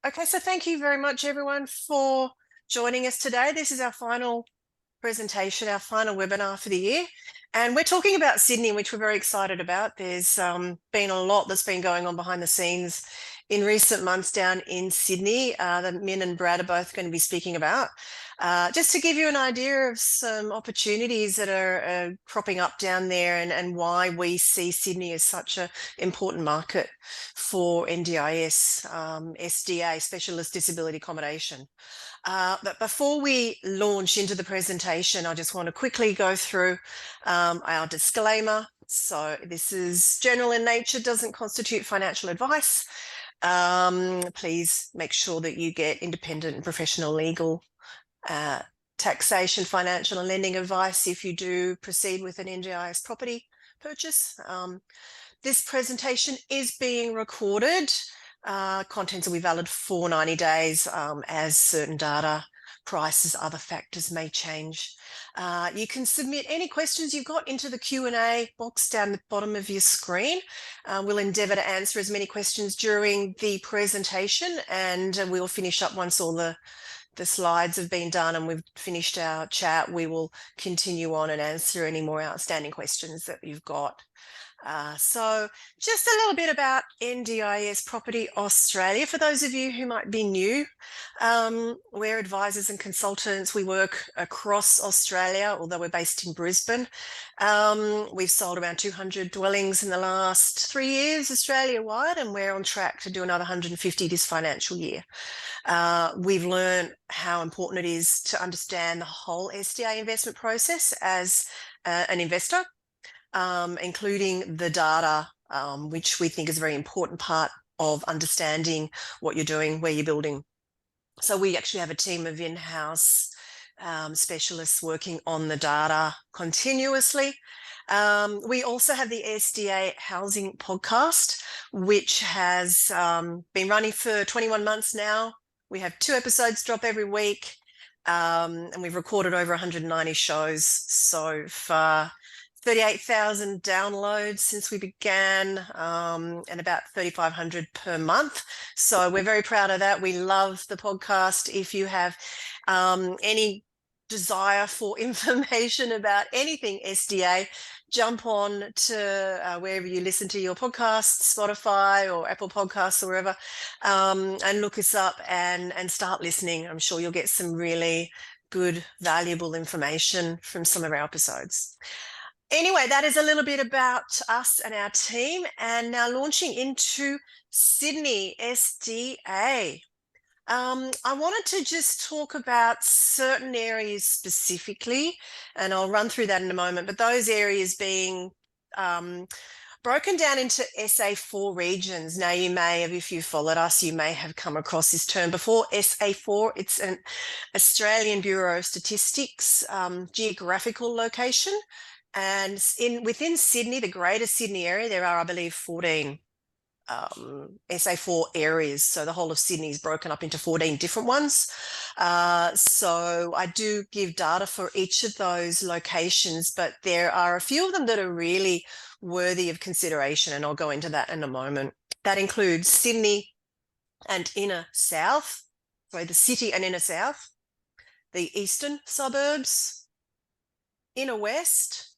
Okay, so thank you very much, everyone, for joining us today. This is our final presentation, our final webinar for the year. And we're talking about Sydney, which we're very excited about. There's been a lot that's been going on behind the scenes in recent months down in Sydney that Min and Brad are both going to be speaking about. Just to give you an idea of some opportunities that are cropping up down there and why we see Sydney as such an important market for NDIS, SDA, Specialist Disability Accommodation. But before we launch into the presentation, I just want to quickly go through our disclaimer. So this is general in nature, doesn't constitute financial advice. Please make sure that you get independent and professional legal, taxation, financial and lending advice if you do proceed with an NDIS property purchase. This presentation is being recorded. Contents will be valid for 90 days as certain data, prices, other factors may change. You can submit any questions you've got into the Q&A box down the bottom of your screen. We'll endeavour to answer as many questions during the presentation, and we'll finish up once all the slides have been done and we've finished our chat. We will continue on and answer any more outstanding questions that you've got. So just a little bit about NDIS Property Australia. For those of you who might be new, we're advisors and consultants. We work across Australia, although we're based in Brisbane. We've sold around 200 dwellings in the last 3 years Australia-wide, and we're on track to do another 150 this financial year. We've learned how important it is to understand the whole SDA investment process as an investor, including the data, which we think is a very important part of understanding what you're doing, where you're building. So we actually have a team of in-house specialists working on the data continuously. We also have the SDA Housing Podcast, which has been running for 21 months now. We have 2 episodes drop every week, and we've recorded over 190 shows so far. 38,000 downloads since we began, and about 3,500 per month. So we're very proud of that. We love the podcast. If you have any desire for information about anything SDA, jump on to wherever you listen to your podcasts, Spotify or Apple Podcasts or wherever, and look us up and start listening. I'm sure you'll get some really good, valuable information from some of our episodes. Anyway, that is a little bit about us and our team, and now launching into Sydney SDA. I wanted to just talk about certain areas specifically, and I'll run through that in a moment, but those areas being broken down into SA4 regions. Now, you may have, if you followed us, you may have come across this term before. SA4, it's an Australian Bureau of Statistics geographical location. And within Sydney, the Greater Sydney area, there are, I believe, 14 SA4 areas. So the whole of Sydney is broken up into 14 different ones. So I do give data for each of those locations, but there are a few of them that are really worthy of consideration, and I'll go into that in a moment. That includes Sydney and Inner South, sorry, the city and Inner South, the eastern suburbs, Inner West,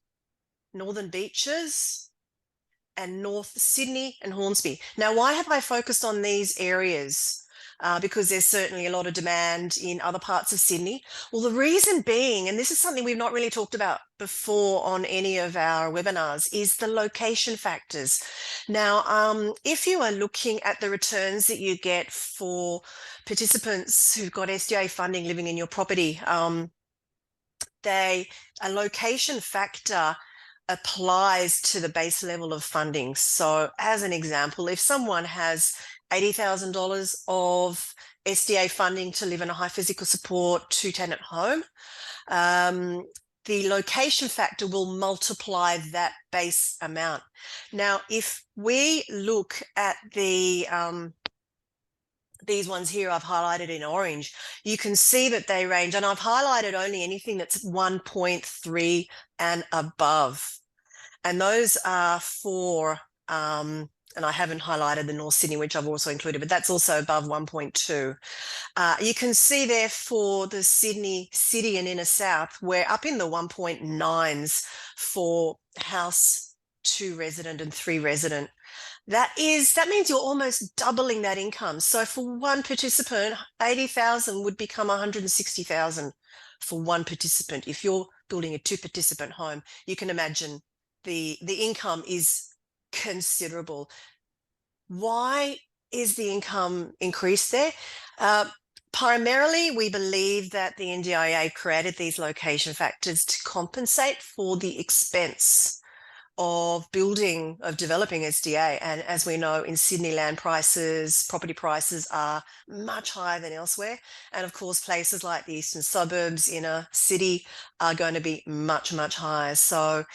Northern Beaches, and North Sydney and Hornsby. Now, why have I focused on these areas? Because there's certainly a lot of demand in other parts of Sydney. Well, the reason being, and this is something we've not really talked about before on any of our webinars, is the location factors. Now, if you are looking at the returns that you get for participants who've got SDA funding living in your property, a location factor applies to the base level of funding. So as an example, if someone has $80,000 of SDA funding to live in a high physical support 2-tenant home, the location factor will multiply that base amount. Now, if we look at these ones here I've highlighted in orange, you can see that they range, and I've highlighted only anything that's 1.3 and above. And those are for and I haven't highlighted the North Sydney, which I've also included, but that's also above 1.2. You can see there for the Sydney city and inner south, we're up in the 1.9s for house 2 resident and 3 resident. That means you're almost doubling that income. So for one participant, 80,000 would become 160,000 for one participant. If you're building a 2-participant home, you can imagine the income is considerable. Why is the income increased there? Primarily, we believe that the NDIA created these location factors to compensate for the expense of developing SDA. And as we know, in Sydney, land prices, property prices are much higher than elsewhere. And of course, places like the eastern suburbs, inner city are going to be much, much higher. So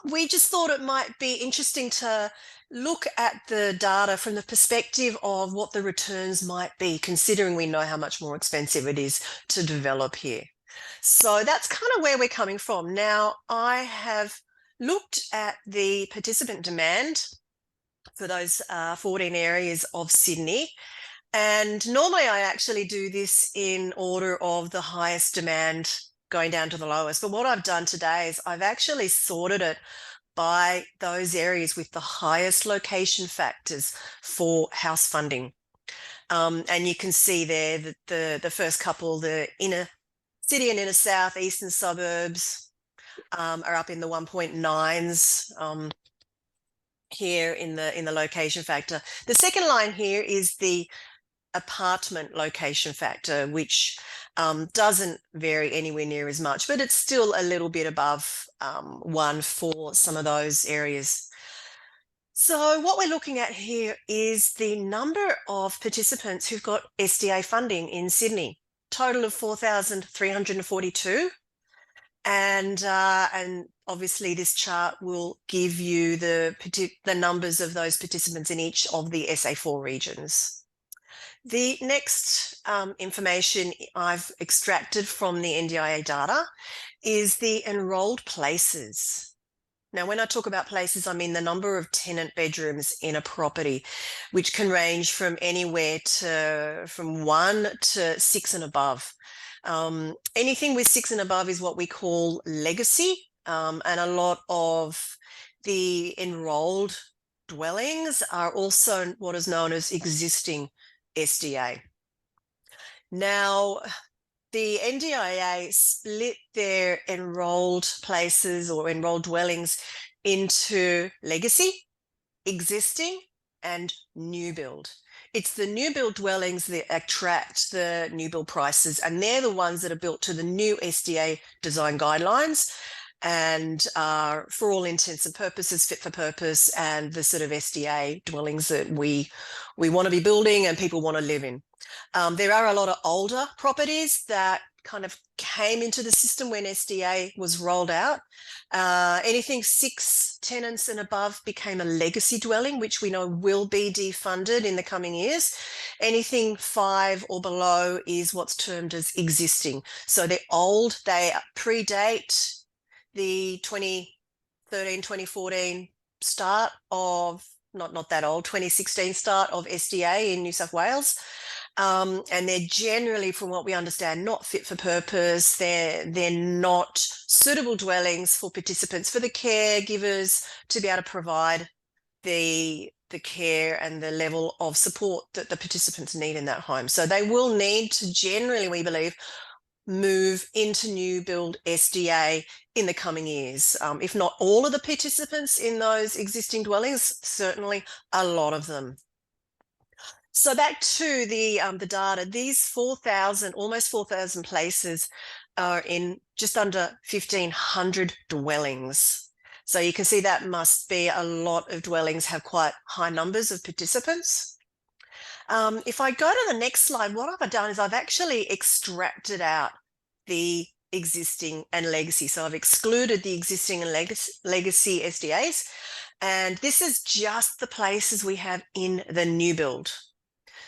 we just thought it might be interesting to look at the data from the perspective of what the returns might be, considering we know how much more expensive it is to develop here. So that's kind of where we're coming from. Now, I have looked at the participant demand for those 14 areas of Sydney. And normally I actually do this in order of the highest demand going down to the lowest. But what I've done today is I've actually sorted it by those areas with the highest location factors for house funding. And you can see there that the first couple, the inner city and inner south, eastern suburbs, are up in the 1.9s here in the location factor. The second line here is the apartment location factor, which doesn't vary anywhere near as much, but it's still a little bit above 1 for some of those areas. So what we're looking at here is the number of participants who've got SDA funding in Sydney, total of 4,342. And obviously this chart will give you the numbers of those participants in each of the SA4 regions. The next information I've extracted from the NDIA data is the enrolled places. Now, when I talk about places, I mean the number of tenant bedrooms in a property, which can range from anywhere from 1 to 6 and above. Anything with 6 and above is what we call legacy, and a lot of the enrolled dwellings are also what is known as existing SDA. Now, the NDIA split their enrolled places or enrolled dwellings into legacy, existing, and new build. It's the new build dwellings that attract the new build prices, and they're the ones that are built to the new SDA design guidelines and are, for all intents and purposes, fit for purpose, and the sort of SDA dwellings that we want to be building and people want to live in. There are a lot of older properties that kind of came into the system when SDA was rolled out. Anything 6 tenants and above became a legacy dwelling, which we know will be defunded in the coming years. Anything 5 or below is what's termed as existing. So they're old, they predate the 2013, 2014 start of, not that old, 2016 start of SDA in New South Wales. And they're generally, from what we understand, not fit for purpose. They're not suitable dwellings for participants, for the caregivers to be able to provide the care and the level of support that the participants need in that home. So they will need to generally, we believe, move into new build SDA in the coming years. If not all of the participants in those existing dwellings, certainly a lot of them. So back to the data, these almost 4,000 places are in just under 1,500 dwellings. So you can see that must be a lot of dwellings have quite high numbers of participants. If I go to the next slide, what I've done is I've actually extracted out the existing and legacy. So I've excluded the existing and legacy SDAs, and this is just the places we have in the new build.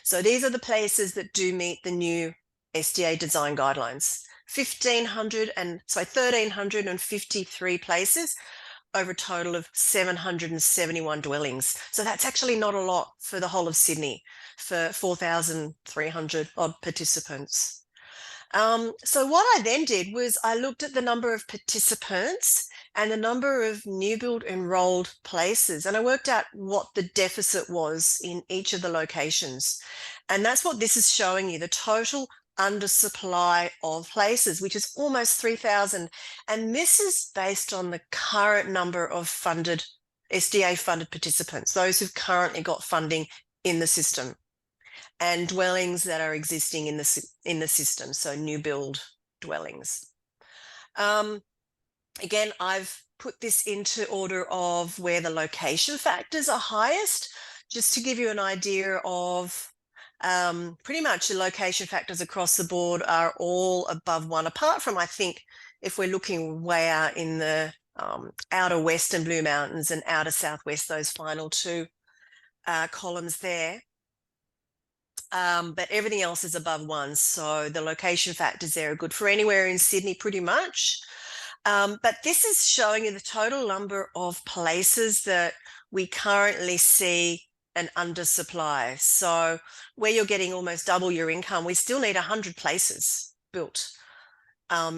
So these are the places that do meet the new SDA design guidelines. 1,353 places over a total of 771 dwellings. So that's actually not a lot for the whole of Sydney for 4,300 odd participants. So what I then did was I looked at the number of participants and the number of new build enrolled places, and I worked out what the deficit was in each of the locations. And that's what this is showing you, the total undersupply of places, which is almost 3,000. And this is based on the current number of funded, SDA funded participants, those who've currently got funding in the system, and dwellings that are existing in the system, so new build dwellings. Again, I've put this into order of where the location factors are highest, just to give you an idea of pretty much the location factors across the board are all above 1, apart from, I think, if we're looking way out in the outer western Blue Mountains and outer southwest, those final two columns there. But everything else is above 1. So the location factors there are good for anywhere in Sydney pretty much. But this is showing you the total number of places that we currently see an undersupply. So where you're getting almost double your income, we still need 100 places built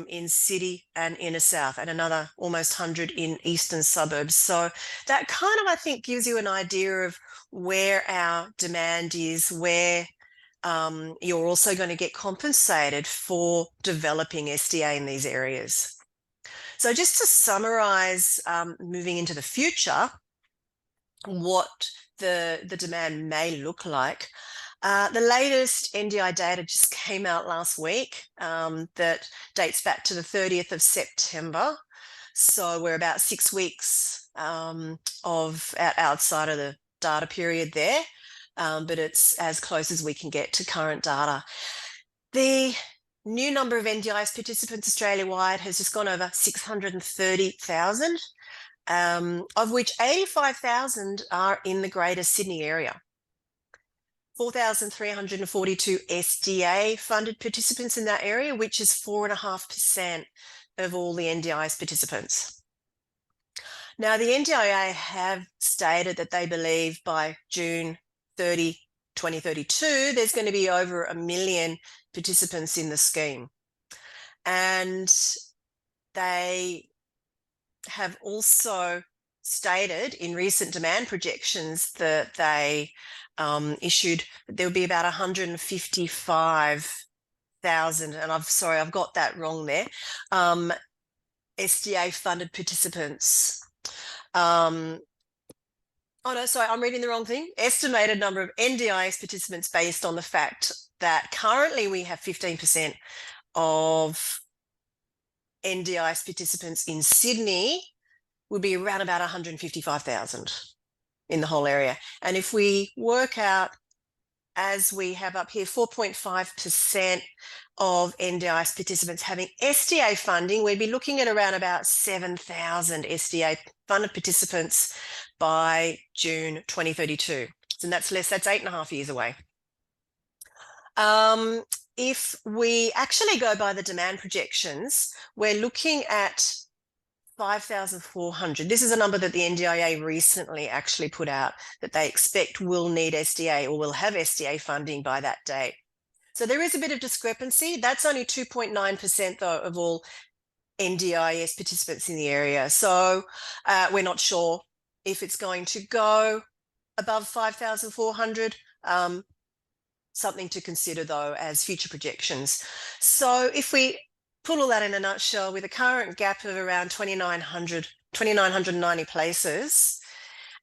in city and inner south, and another almost 100 in eastern suburbs. So that kind of, I think, gives you an idea of where our demand is, where you're also going to get compensated for developing SDA in these areas. So just to summarize, moving into the future, what the demand may look like. The latest NDI data just came out last week that dates back to the 30th of September. So we're about 6 weeks outside of the data period there, but it's as close as we can get to current data. The new number of NDIS participants Australia-wide has just gone over 630,000, of which 85,000 are in the Greater Sydney area. 4,342 SDA funded participants in that area, which is 4.5% of all the NDIS participants. Now, the NDIA have stated that they believe by June 30, 2032, there's going to be over 1 million participants in the scheme. And they have also stated in recent demand projections that they issued that there would be about 155,000, and I've got that wrong there, SDA funded participants. Oh no, sorry, I'm reading the wrong thing. Estimated number of NDIS participants based on the fact that currently we have 15% of NDIS participants in Sydney would be around about 155,000 in the whole area. And if we work out, as we have up here, 4.5% of NDIS participants having SDA funding, we'd be looking at around about 7,000 SDA funded participants by June 2032. And that's 8.5 years away. If we actually go by the demand projections, we're looking at 5,400. This is a number that the NDIA recently actually put out, that they expect will need SDA or will have SDA funding by that date. So there is a bit of discrepancy. That's only 2.9% though of all NDIS participants in the area. So we're not sure if it's going to go above 5,400. Something to consider though as future projections. So if we put all that in a nutshell, with a current gap of around 2,990 places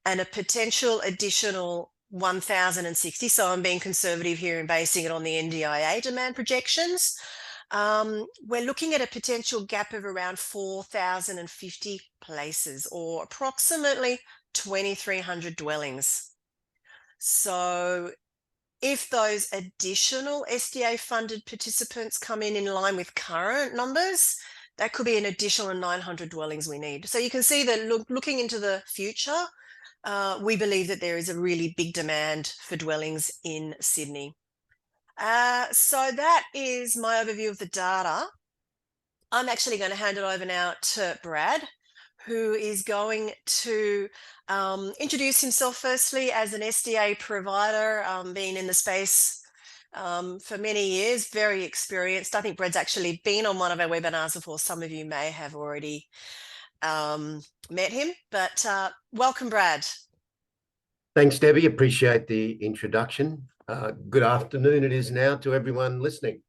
and a potential additional 1,060, so I'm being conservative here and basing it on the NDIA demand projections, we're looking at a potential gap of around 4,050 places, or approximately 2,300 dwellings. So if those additional SDA funded participants come in line with current numbers, that could be an additional 900 dwellings we need. So you can see that looking into the future, we believe that there is a really big demand for dwellings in Sydney. So that is my overview of the data. I'm actually going to hand it over now to Brad, who is going to introduce himself firstly as an SDA provider, being in the space for many years, very experienced. I think Brad's actually been on one of our webinars before. Some of you may have already met him, but welcome, Brad. Thanks, Debbie. Appreciate the introduction. Good afternoon it is now to everyone listening.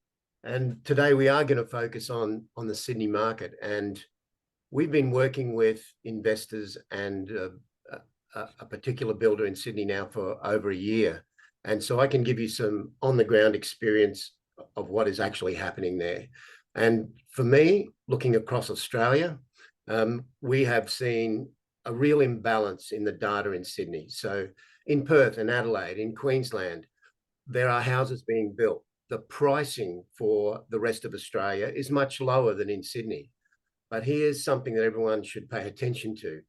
And today we are going to focus on the Sydney market. And we've been working with investors and a particular builder in Sydney now for over a year. And so I can give you some on-the-ground experience of what is actually happening there. And for me, looking across Australia, we have seen a real imbalance in the data in Sydney. So in Perth and Adelaide, in Queensland, there are houses being built. The pricing for the rest of Australia is much lower than in Sydney. But here's something that everyone should pay attention to.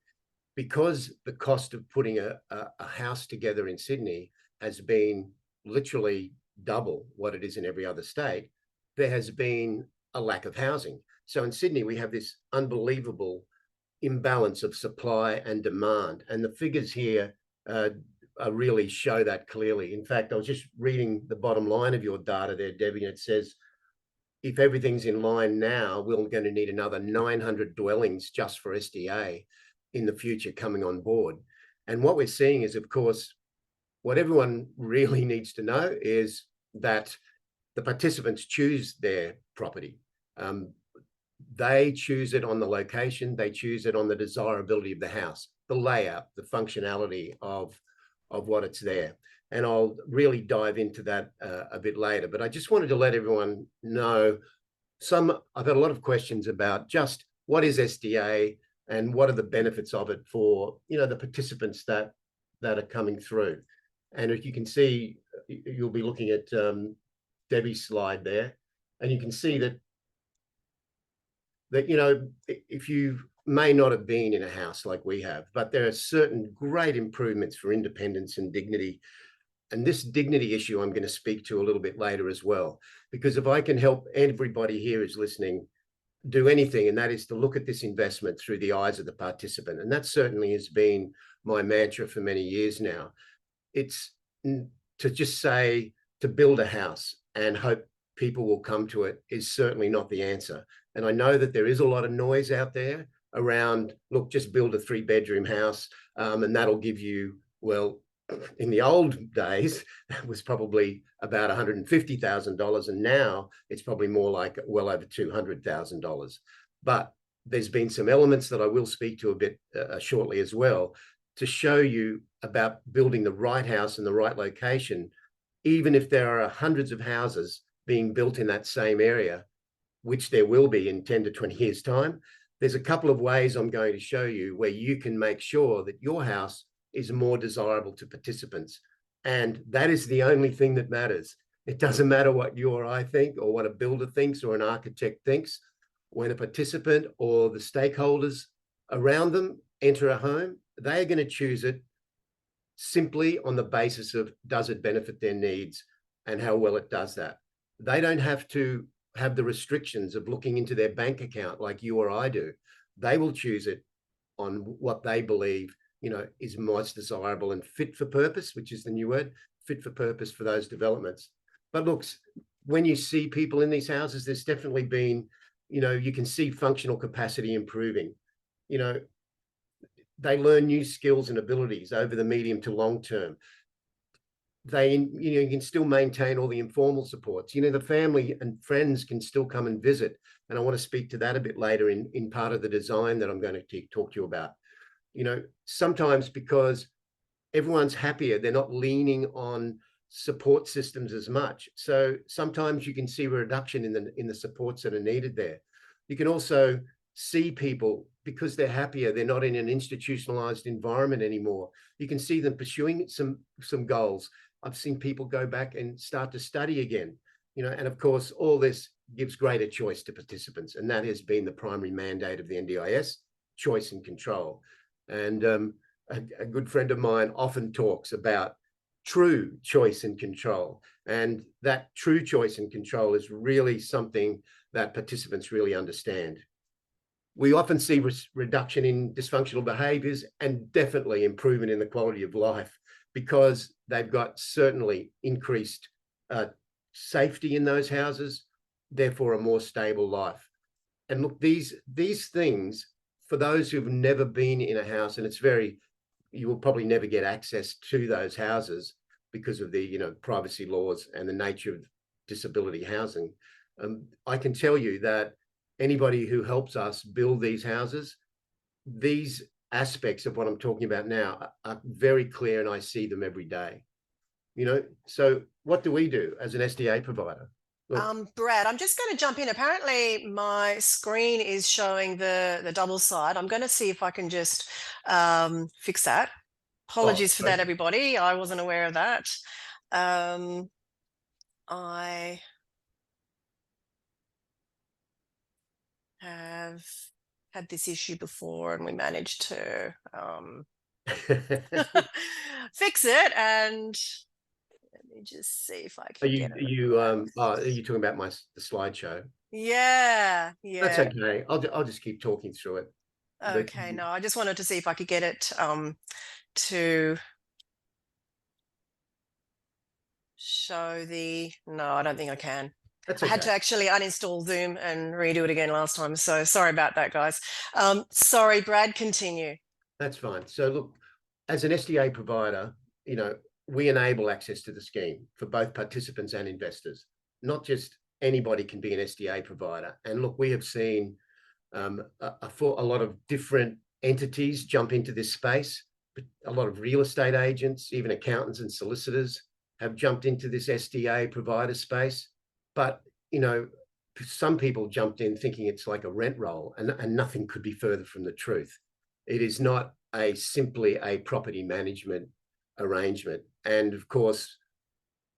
Because the cost of putting a house together in Sydney has been literally double what it is in every other state, there has been a lack of housing. So in Sydney, we have this unbelievable imbalance of supply and demand. And the figures here really show that clearly. In fact, I was just reading the bottom line of your data there, Debbie, and it says, if everything's in line now, we're going to need another 900 dwellings just for SDA in the future coming on board. And what we're seeing is, of course, what everyone really needs to know is that the participants choose their property. They choose it on the location, they choose it on the desirability of the house, the layout, the functionality of what it's there. And I'll really dive into that a bit later. But I just wanted to let everyone know I've had a lot of questions about just what is SDA and what are the benefits of it for, the participants that are coming through. And if you can see, you'll be looking at Debbie's slide there, and you can see that if you may not have been in a house like we have, but there are certain great improvements for independence and dignity. And this dignity issue I'm going to speak to a little bit later as well, because if I can help everybody here who's listening do anything, and that is to look at this investment through the eyes of the participant. And that certainly has been my mantra for many years now. It's to just say to build a house and hope people will come to it is certainly not the answer. And I know that there is a lot of noise out there around, look, just build a 3-bedroom house and that'll give you, well, in the old days, that was probably about $150,000. And now it's probably more like well over $200,000. But there's been some elements that I will speak to a bit shortly as well to show you about building the right house in the right location, even if there are hundreds of houses being built in that same area, which there will be in 10 to 20 years' time. There's a couple of ways I'm going to show you where you can make sure that your house is more desirable to participants. And that is the only thing that matters. It doesn't matter what you or I think or what a builder thinks or an architect thinks. When a participant or the stakeholders around them enter a home, they are going to choose it simply on the basis of, does it benefit their needs and how well it does that. They don't have to have the restrictions of looking into their bank account like you or I do. They will choose it on what they believe, is most desirable and fit for purpose, which is the new word, fit for purpose for those developments. But look, when you see people in these houses, there's definitely been, you can see functional capacity improving. They learn new skills and abilities over the medium to long term. You can still maintain all the informal supports. The family and friends can still come and visit. And I want to speak to that a bit later in part of the design that I'm going to talk to you about. Sometimes because everyone's happier, they're not leaning on support systems as much. So sometimes you can see a reduction in the supports that are needed there. You can also see people, because they're happier, they're not in an institutionalized environment anymore. You can see them pursuing some goals. I've seen people go back and start to study again, and of course, all this gives greater choice to participants. And that has been the primary mandate of the NDIS, choice and control. And a good friend of mine often talks about true choice and control. And that true choice and control is really something that participants really understand. We often see reduction in dysfunctional behaviours and definitely improvement in the quality of life because they've got certainly increased safety in those houses, therefore a more stable life. And look, these things, for those who've never been in a house, and you will probably never get access to those houses because of the privacy laws and the nature of disability housing. I can tell you that anybody who helps us build these houses, these aspects of what I'm talking about now are very clear, and I see them every day. So what do we do as an SDA provider? Look, Brad, I'm just going to jump in. Apparently, my screen is showing the double side. I'm going to see if I can just fix that. Apologies for that, everybody. I wasn't aware of that. I have had this issue before, and we managed to fix it. And let me just see if I can get it. Are you talking about the slideshow? Yeah. That's okay. I'll just keep talking through it. Okay, no, I just wanted to see if I could get it to show no, I don't think I can. That's okay. I had okay. to actually uninstall Zoom and redo it again last time. So sorry about that, guys. Sorry, Brad, continue. That's fine. So look, as an SDA provider, we enable access to the scheme for both participants and investors. Not just anybody can be an SDA provider. And look, we have seen a lot of different entities jump into this space. A lot of real estate agents, even accountants and solicitors have jumped into this SDA provider space. But, some people jumped in thinking it's like a rent roll, and nothing could be further from the truth. It is not simply a property management arrangement. And of course,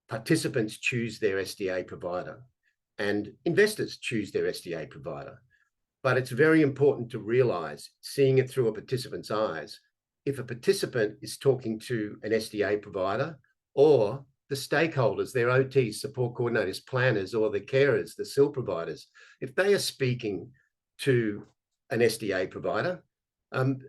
participants choose their SDA provider and investors choose their SDA provider. But it's very important to realize, seeing it through a participant's eyes, if a participant is talking to an SDA provider or the stakeholders, their OTs, support coordinators, planners, or the carers, the SIL providers, if they are speaking to an SDA provider, and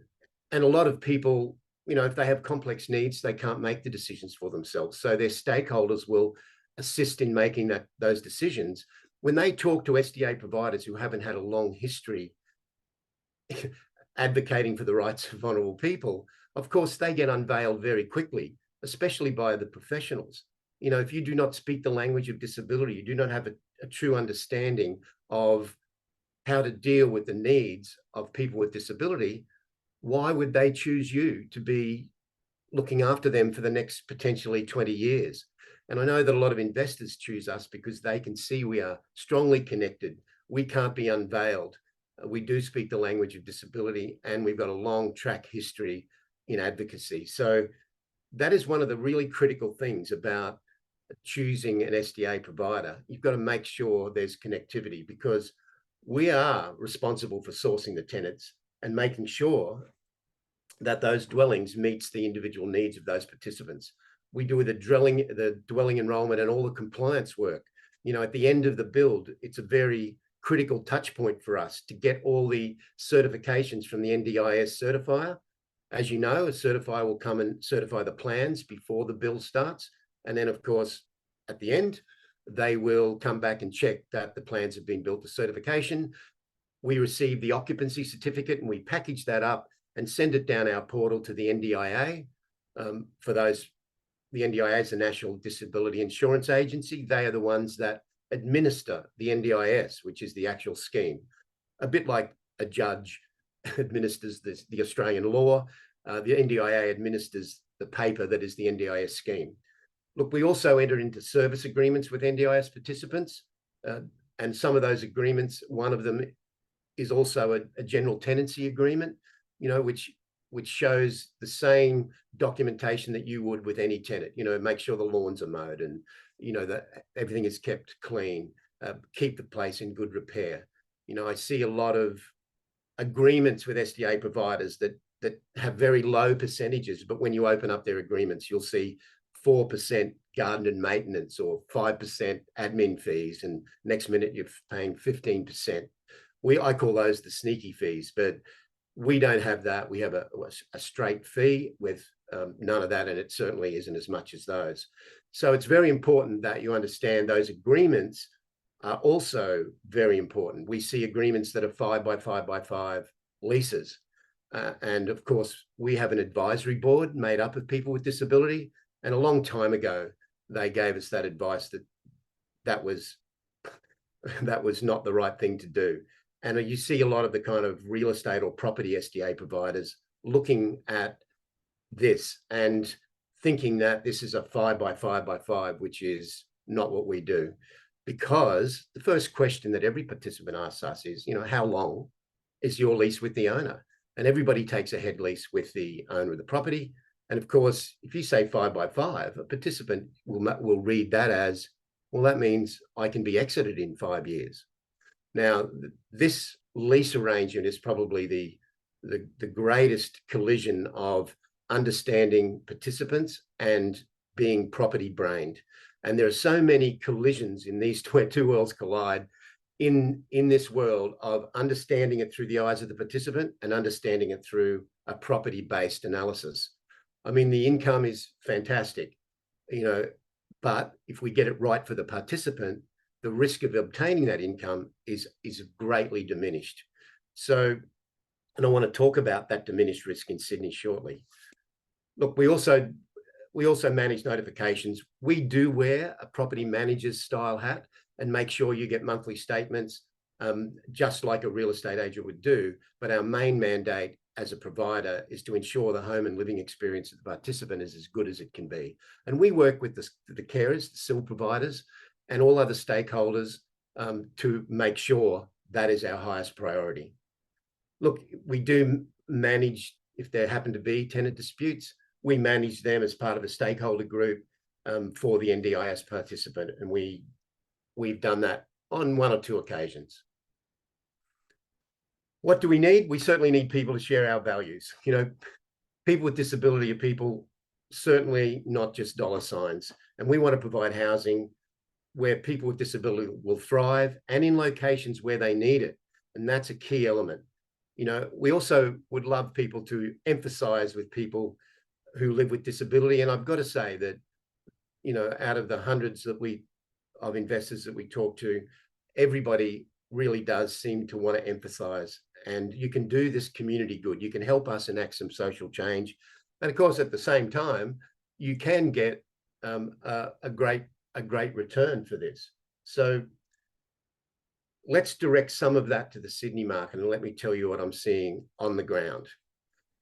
a lot of people, if they have complex needs, they can't make the decisions for themselves. So their stakeholders will assist in making those decisions. When they talk to SDA providers who haven't had a long history advocating for the rights of vulnerable people, of course, they get unveiled very quickly, especially by the professionals. If you do not speak the language of disability, you do not have a true understanding of how to deal with the needs of people with disability, why would they choose you to be looking after them for the next potentially 20 years? And I know that a lot of investors choose us because they can see we are strongly connected. We can't be unveiled. We do speak the language of disability, and we've got a long track history in advocacy. So that is one of the really critical things about choosing an SDA provider. You've got to make sure there's connectivity, because we are responsible for sourcing the tenants and making sure that those dwellings meets the individual needs of those participants. We do the dwelling enrollment and all the compliance work. At the end of the build, it's a very critical touch point for us to get all the certifications from the NDIS certifier. As you know, a certifier will come and certify the plans before the build starts. And then, of course, at the end, they will come back and check that the plans have been built to certification. We receive the occupancy certificate and we package that up and send it down our portal to the NDIA. The NDIA is the National Disability Insurance Agency. They are the ones that administer the NDIS, which is the actual scheme. A bit like a judge administers the Australian law, the NDIA administers the paper that is the NDIS scheme. Look, we also enter into service agreements with NDIS participants, and some of those agreements, one of them is also a general tenancy agreement, which shows the same documentation that you would with any tenant. Make sure the lawns are mowed and that everything is kept clean, keep the place in good repair. I see a lot of agreements with SDA providers that have very low percentages, but when you open up their agreements, you'll see 4% garden and maintenance or 5% admin fees, and next minute you're paying 15%. I call those the sneaky fees, but we don't have that. We have a straight fee with none of that, and it certainly isn't as much as those. So it's very important that you understand those agreements are also very important. We see agreements that are 5 by 5 by 5 leases. And of course, we have an advisory board made up of people with disability. And a long time ago, they gave us that advice that was not the right thing to do. And you see a lot of the kind of real estate or property SDA providers looking at this and thinking that this is a 5 by 5 by 5, which is not what we do. Because the first question that every participant asks us is, how long is your lease with the owner? And everybody takes a head lease with the owner of the property. And of course, if you say 5 by 5, a participant will read that as, well, that means I can be exited in 5 years. Now, this lease arrangement is probably the greatest collision of understanding participants and being property brained. And there are so many collisions in these two worlds collide in this world of understanding it through the eyes of the participant and understanding it through a property-based analysis. I mean, the income is fantastic, but if we get it right for the participant, the risk of obtaining that income is greatly diminished. So, and I want to talk about that diminished risk in Sydney shortly. Look, we also manage notifications. We do wear a property manager's style hat and make sure you get monthly statements, just like a real estate agent would do. But our main mandate as a provider is to ensure the home and living experience of the participant is as good as it can be. And we work with the carers, the SIL providers, and all other stakeholders to make sure that is our highest priority. Look, we do manage, if there happen to be tenant disputes, we manage them as part of a stakeholder group for the NDIS participant, and we've done that on 1 or 2 occasions. What do we need? We certainly need people to share our values. People with disability are people, certainly not just dollar signs, and we want to provide housing where people with disability will thrive and in locations where they need it, and that's a key element. We also would love people to emphasize with people who live with disability. And I've got to say that, out of the hundreds of investors that we talk to, everybody really does seem to want to emphasize. And you can do this community good. You can help us enact some social change. And of course, at the same time, you can get a great return for this. So let's direct some of that to the Sydney market, and let me tell you what I'm seeing on the ground.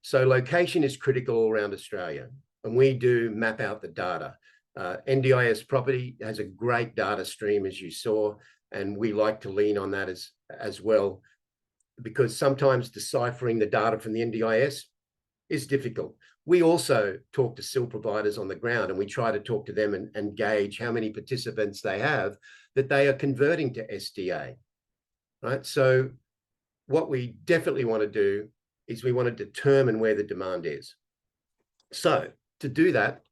So location is critical all around Australia, and we do map out the data. NDIS property has a great data stream, as you saw, and we like to lean on that as well, because sometimes deciphering the data from the NDIS is difficult. We also talk to SIL providers on the ground, and we try to talk to them and gauge how many participants they have that they are converting to SDA, right? So what we definitely want to do is we want to determine where the demand is. So to do that,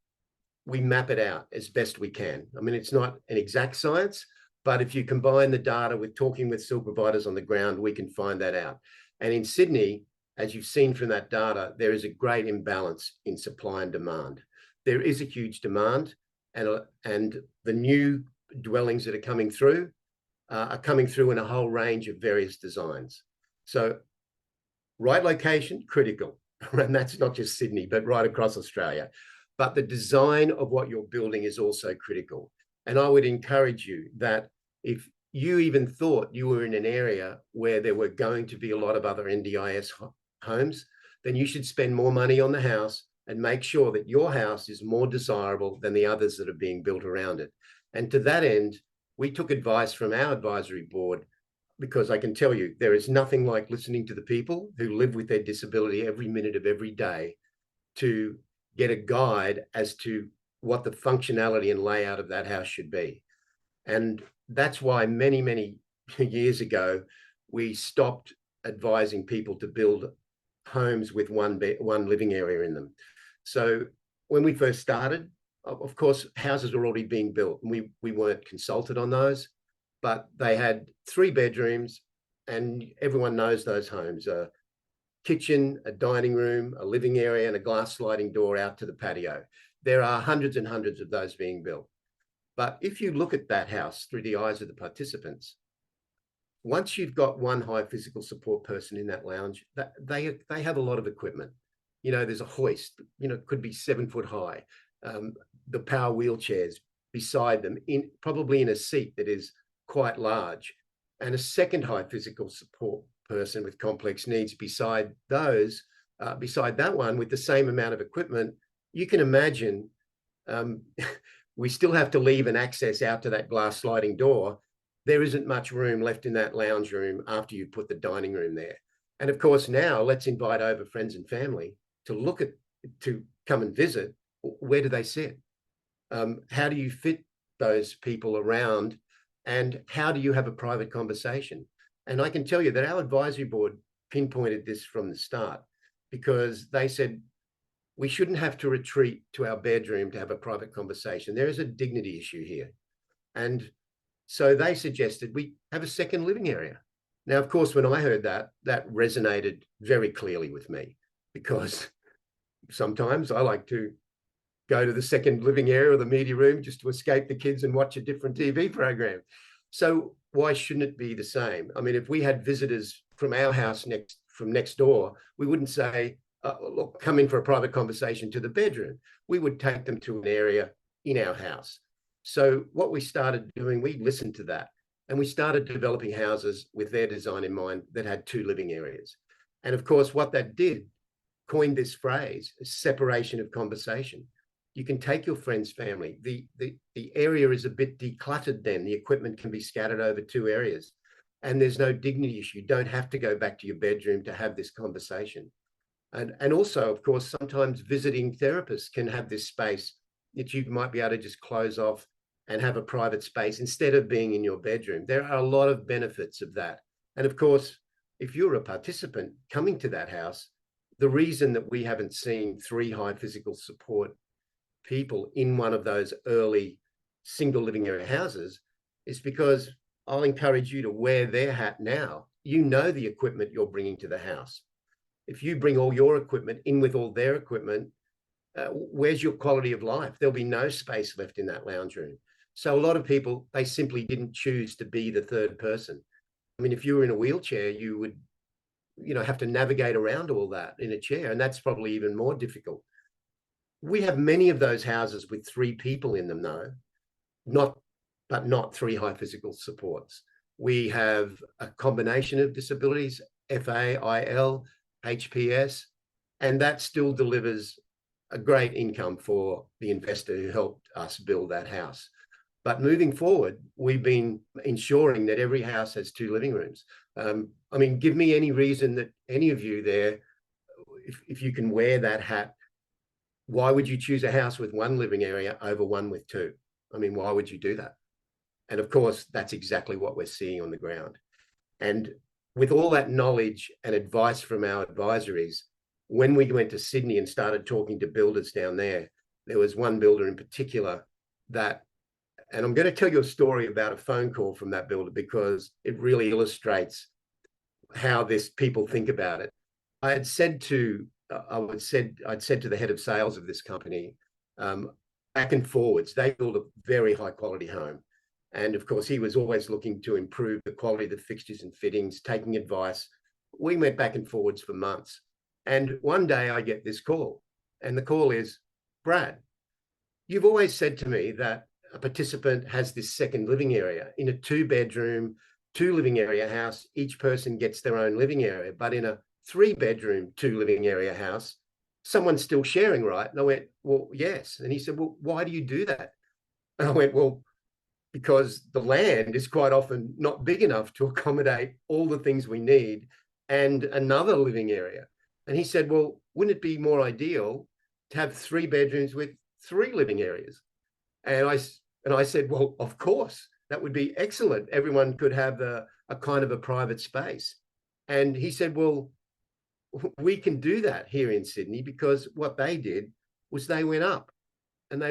we map it out as best we can. I mean, it's not an exact science, but if you combine the data with talking with SIL providers on the ground, we can find that out. And in Sydney, as you've seen from that data, there is a great imbalance in supply and demand. There is a huge demand, and the new dwellings that are coming through in a whole range of various designs. So right location, critical. And that's not just Sydney, but right across Australia. But the design of what you're building is also critical. And I would encourage you that if you even thought you were in an area where there were going to be a lot of other NDIS homes, then you should spend more money on the house and make sure that your house is more desirable than the others that are being built around it. And to that end, we took advice from our advisory board, because I can tell you, there is nothing like listening to the people who live with their disability every minute of every day to get a guide as to what the functionality and layout of that house should be. And that's why many, many years ago, we stopped advising people to build homes with one living area in them. So when we first started, of course, houses were already being built, and we weren't consulted on those, but they had 3 bedrooms, and everyone knows those homes, a kitchen, a dining room, a living area, and a glass sliding door out to the patio. There are hundreds and hundreds of those being built. But if you look at that house through the eyes of the participants, once you've got one high physical support person in that lounge, they have a lot of equipment. There's a hoist, could be 7 foot high. The power wheelchairs beside them, probably in a seat that is quite large, and a second high physical support person with complex needs beside that one with the same amount of equipment. You can imagine we still have to leave an access out to that glass sliding door. There isn't much room left in that lounge room after you put the dining room there. And of course, now let's invite over friends and family to come and visit. Where do they sit? How do you fit those people around? And how do you have a private conversation? And I can tell you that our advisory board pinpointed this from the start, because they said we shouldn't have to retreat to our bedroom to have a private conversation. There is a dignity issue here. And so they suggested we have a second living area. Now, of course, when I heard that, that resonated very clearly with me, because sometimes I like to go to the second living area or the media room just to escape the kids and watch a different TV program. So why shouldn't it be the same? I mean, if we had visitors from our house from next door, we wouldn't say, look, come in for a private conversation to the bedroom. We would take them to an area in our house. So what we started doing, we listened to that, and we started developing houses with their design in mind that had 2 living areas. And of course, what that did, coined this phrase, separation of conversation. You can take your friend's family. The area is a bit decluttered then. The equipment can be scattered over 2 areas, and there's no dignity issue. You don't have to go back to your bedroom to have this conversation. And also, of course, sometimes visiting therapists can have this space that you might be able to just close off and have a private space instead of being in your bedroom. There are a lot of benefits of that. And of course, if you're a participant coming to that house, the reason that we haven't seen 3 high physical support people in one of those early single living area houses is because I'll encourage you to wear their hat now. You know the equipment you're bringing to the house. If you bring all your equipment in with all their equipment, where's your quality of life? There'll be no space left in that lounge room. So a lot of people, they simply didn't choose to be the third person. I mean, if you were in a wheelchair, you would, have to navigate around all that in a chair, and that's probably even more difficult. We have many of those houses with 3 people in them, though, but not 3 high physical supports. We have a combination of disabilities, FAIL, HPS, and that still delivers a great income for the investor who helped us build that house. But moving forward, we've been ensuring that every house has 2 living rooms. I mean, give me any reason that any of you there, if you can wear that hat, why would you choose a house with 1 living area over one with 2? I mean, why would you do that? And of course, that's exactly what we're seeing on the ground. And with all that knowledge and advice from our advisories, when we went to Sydney and started talking to builders down there was one builder in particular that, and I'm going to tell you a story about a phone call from that builder because it really illustrates how people think about it. I'd said to the head of sales of this company, back and forwards, they build a very high quality home. And of course, he was always looking to improve the quality of the fixtures and fittings, taking advice. We went back and forwards for months. And one day I get this call, and the call is, Brad, you've always said to me that a participant has this second living area in a 2-bedroom, 2 living area house. Each person gets their own living area, but in a 3-bedroom, 2 living area house, someone's still sharing, right? And I went, well, yes. And he said, well, why do you do that? And I went, well, because the land is quite often not big enough to accommodate all the things we need and another living area. And he said, well, wouldn't it be more ideal to have 3 bedrooms with 3 living areas? And I said, well, of course, that would be excellent. Everyone could have a kind of a private space. And he said, well, we can do that here in Sydney, because what they did was they went up and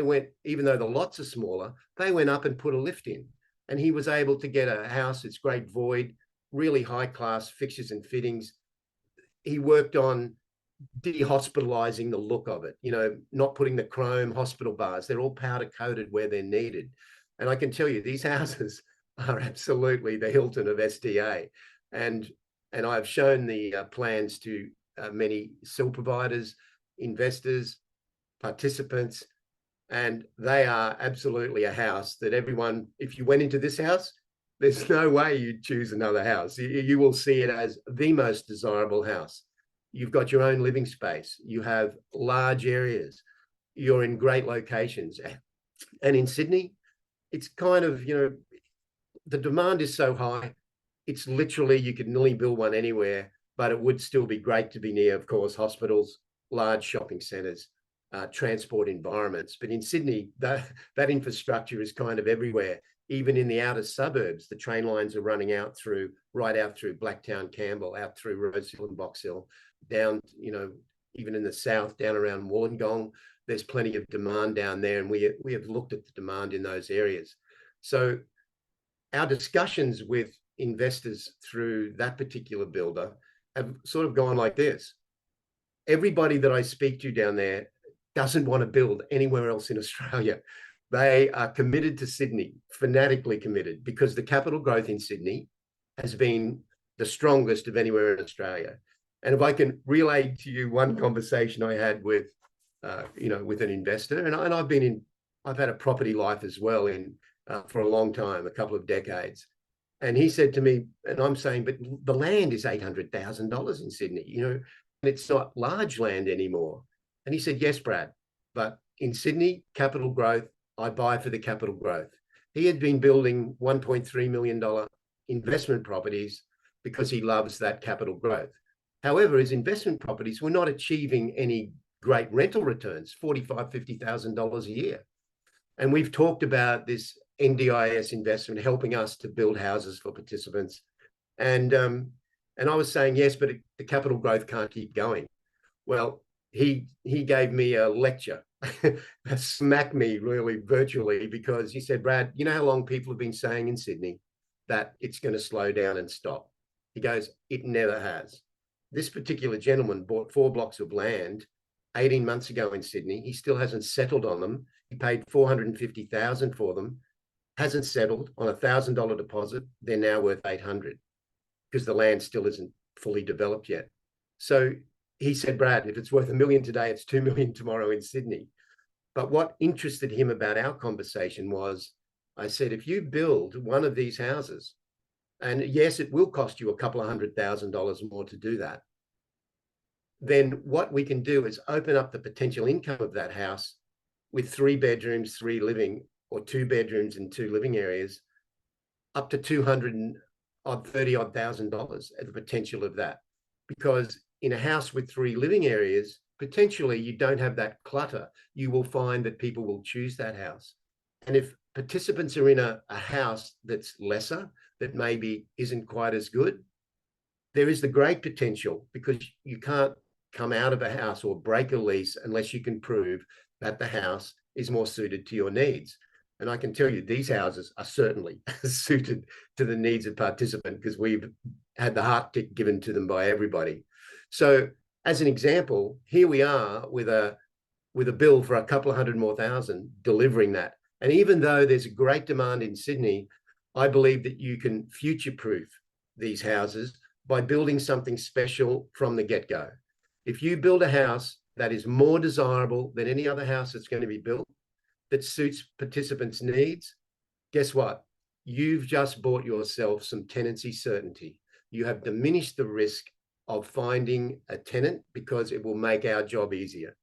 even though the lots are smaller, they went up and put a lift in. And he was able to get a house, it's great void, really high-class fixtures and fittings. He worked on dehospitalizing the look of it, not putting the chrome hospital bars. They're all powder coated where they're needed. And I can tell you, these houses are absolutely the Hilton of SDA. And I've shown the plans to many SDA providers, investors, participants, and they are absolutely a house that everyone, if you went into this house, there's no way you'd choose another house. You will see it as the most desirable house. You've got your own living space. You have large areas. You're in great locations. And in Sydney, it's kind of, the demand is so high. It's literally, you could nearly build one anywhere, but it would still be great to be near, of course, hospitals, large shopping centres, transport environments. But in Sydney, that infrastructure is kind of everywhere. Even in the outer suburbs, the train lines are running right out through Blacktown, Campbell, out through Rosehill and Box Hill, down, even in the south, down around Wollongong. There's plenty of demand down there, and we have looked at the demand in those areas. So our discussions with investors through that particular builder have sort of gone like this. Everybody that I speak to down there doesn't want to build anywhere else in Australia. They are committed to Sydney, fanatically committed, because the capital growth in Sydney has been the strongest of anywhere in Australia. And if I can relay to you one conversation I had with, with an investor, and I've had a property life as well for a long time, a couple of decades. And he said to me, and I'm saying, but the land is $800,000 in Sydney, and it's not large land anymore. And he said, yes, Brad, but in Sydney, capital growth, I buy for the capital growth. He had been building $1.3 million investment properties because he loves that capital growth. However, his investment properties were not achieving any great rental returns, $45,000, $50,000 a year. And we've talked about this NDIS investment helping us to build houses for participants. And I was saying, yes, but the capital growth can't keep going. Well, he gave me a lecture, smacked me really virtually, because he said, Brad, you know how long people have been saying in Sydney that it's going to slow down and stop? He goes, it never has. This particular gentleman bought 4 blocks of land 18 months ago in Sydney. He still hasn't settled on them. He paid $450,000 for them, hasn't settled on a $1,000 deposit. They're now worth $800 because the land still isn't fully developed yet. So he said, Brad, if it's worth $1 million today, it's $2 million tomorrow in Sydney. But what interested him about our conversation was, I said, if you build one of these houses, and yes, it will cost you a couple of $100,000 more to do that, then what we can do is open up the potential income of that house with 3 bedrooms, 3 living, or 2 bedrooms and 2 living areas, up to $230,000 at the potential of that. Because in a house with 3 living areas, potentially you don't have that clutter. You will find that people will choose that house. And if participants are in a house that's lesser, that maybe isn't quite as good, there is the great potential, because you can't come out of a house or break a lease unless you can prove that the house is more suited to your needs. And I can tell you, these houses are certainly suited to the needs of participants, because we've had the heart tick given to them by everybody. So as an example, here we are with a bill for a couple of $100,000 more delivering that. And even though there's a great demand in Sydney, I believe that you can future-proof these houses by building something special from the get-go. If you build a house that is more desirable than any other house that's going to be built, that suits participants' needs, guess what? You've just bought yourself some tenancy certainty. You have diminished the risk of finding a tenant, because it will make our job easier.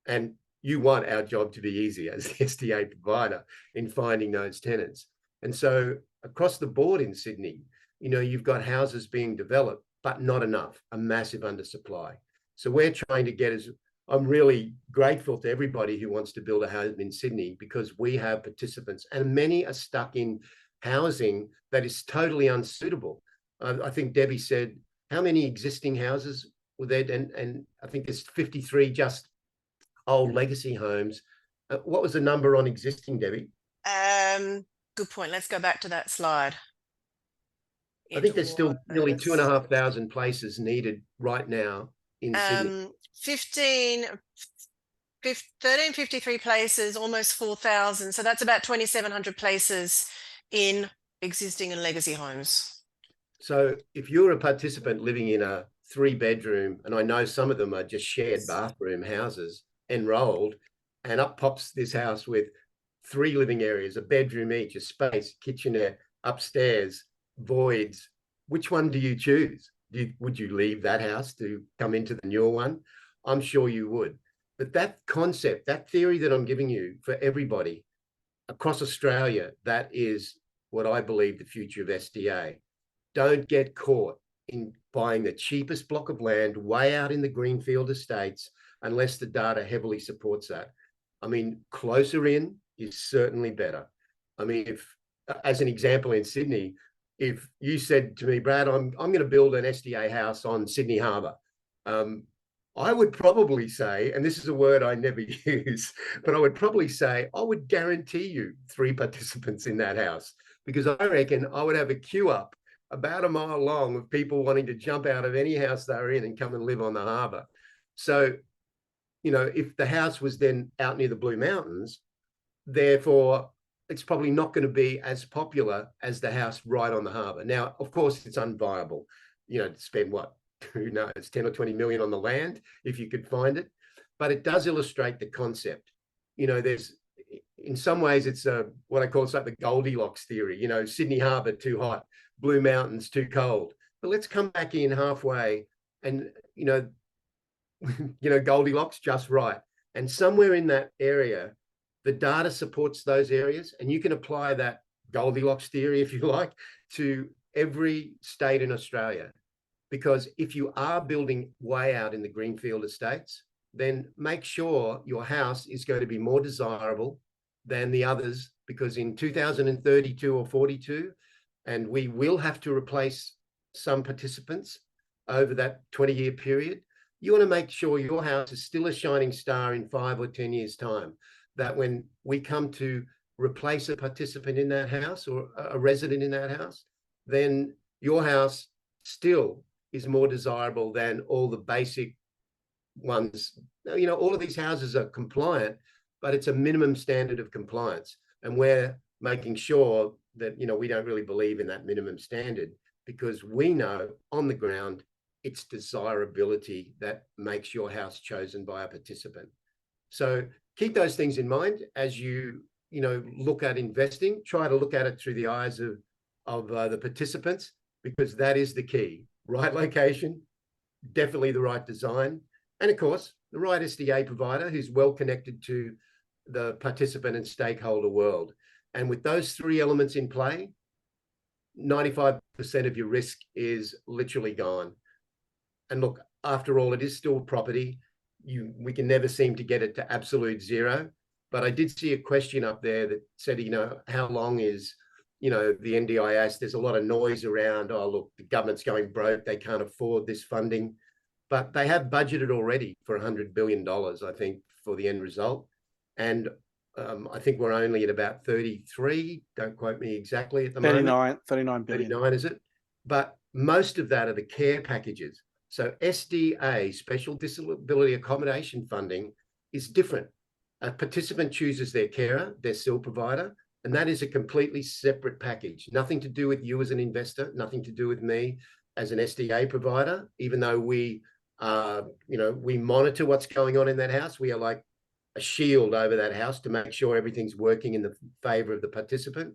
And you want our job to be easier as the SDA provider in finding those tenants. And so across the board in Sydney, you've got houses being developed, but not enough, a massive undersupply. So we're trying to get I'm really grateful to everybody who wants to build a home in Sydney, because we have participants, and many are stuck in housing that is totally unsuitable. I think Debbie said, how many existing houses were there? And I think there's 53 just old legacy homes. What was the number on existing, Debbie? Good point. Let's go back to that slide. I It think there's still nearly was 2,500 places needed right now in Sydney. 15, 1353 places, almost 4,000. So that's about 2,700 places in existing and legacy homes. So if you're a participant living in a 3-bedroom, and I know some of them are just shared bathroom houses, enrolled, and up pops this house with 3 living areas, a bedroom each, a space, kitchenette, upstairs, voids. Which one do you choose? Would you leave that house to come into the newer one? I'm sure you would. But that concept, that theory that I'm giving you for everybody across Australia, that is what I believe the future of SDA. Don't get caught in buying the cheapest block of land way out in the greenfield estates unless the data heavily supports that. I mean, closer in is certainly better. I mean, if, as an example in Sydney, if you said to me, Brad, I'm going to build an SDA house on Sydney Harbour, I would probably say, and this is a word I never use, but I would probably say I would guarantee you 3 participants in that house, because I reckon I would have a queue up about a mile long of people wanting to jump out of any house they're in and come and live on the harbour. So, you know, if the house was then out near the Blue Mountains, therefore it's probably not going to be as popular as the house right on the harbour. Now, of course, it's unviable, you know, to spend what, who knows, 10 or 20 million on the land if you could find it. But it does illustrate the concept. You know, there's, in some ways, it's what I call, it's like the Goldilocks theory. You know, Sydney Harbour too hot, Blue Mountains too cold. But let's come back in halfway, and Goldilocks just right. And somewhere in that area, the data supports those areas, and you can apply that Goldilocks theory, if you like, to every state in Australia. Because if you are building way out in the greenfield estates, then make sure your house is going to be more desirable than the others, because in 2032 or 42, and we will have to replace some participants over that 20-year period, you want to make sure your house is still a shining star in 5 or 10 years' time, that when we come to replace a participant in that house or a resident in that house, then your house still is more desirable than all the basic ones. You know, all of these houses are compliant, but it's a minimum standard of compliance. And we're making sure that, you know, we don't really believe in that minimum standard, because we know on the ground it's desirability that makes your house chosen by a participant. So keep those things in mind as you look at investing. Try to look at it through the eyes of the participants, because that is the key. Right location, definitely the right design, and of course the right SDA provider who's well connected to the participant and stakeholder world. And with those 3 elements in play, 95% of your risk is literally gone. And look, after all, it is still property. We can never seem to get it to absolute zero. But I did see a question up there that said, how long is, the NDIS? There's a lot of noise around, oh, look, the government's going broke, they can't afford this funding. But they have budgeted already for $100 billion, I think, for the end result. And I think we're only at about 33, don't quote me exactly at the moment. 39 billion. 39, is it? But most of that are the care packages. So SDA, Special Disability Accommodation Funding, is different. A participant chooses their carer, their SIL provider, and that is a completely separate package. Nothing to do with you as an investor, nothing to do with me as an SDA provider, even though we monitor what's going on in that house. We are like a shield over that house to make sure everything's working in the favor of the participant.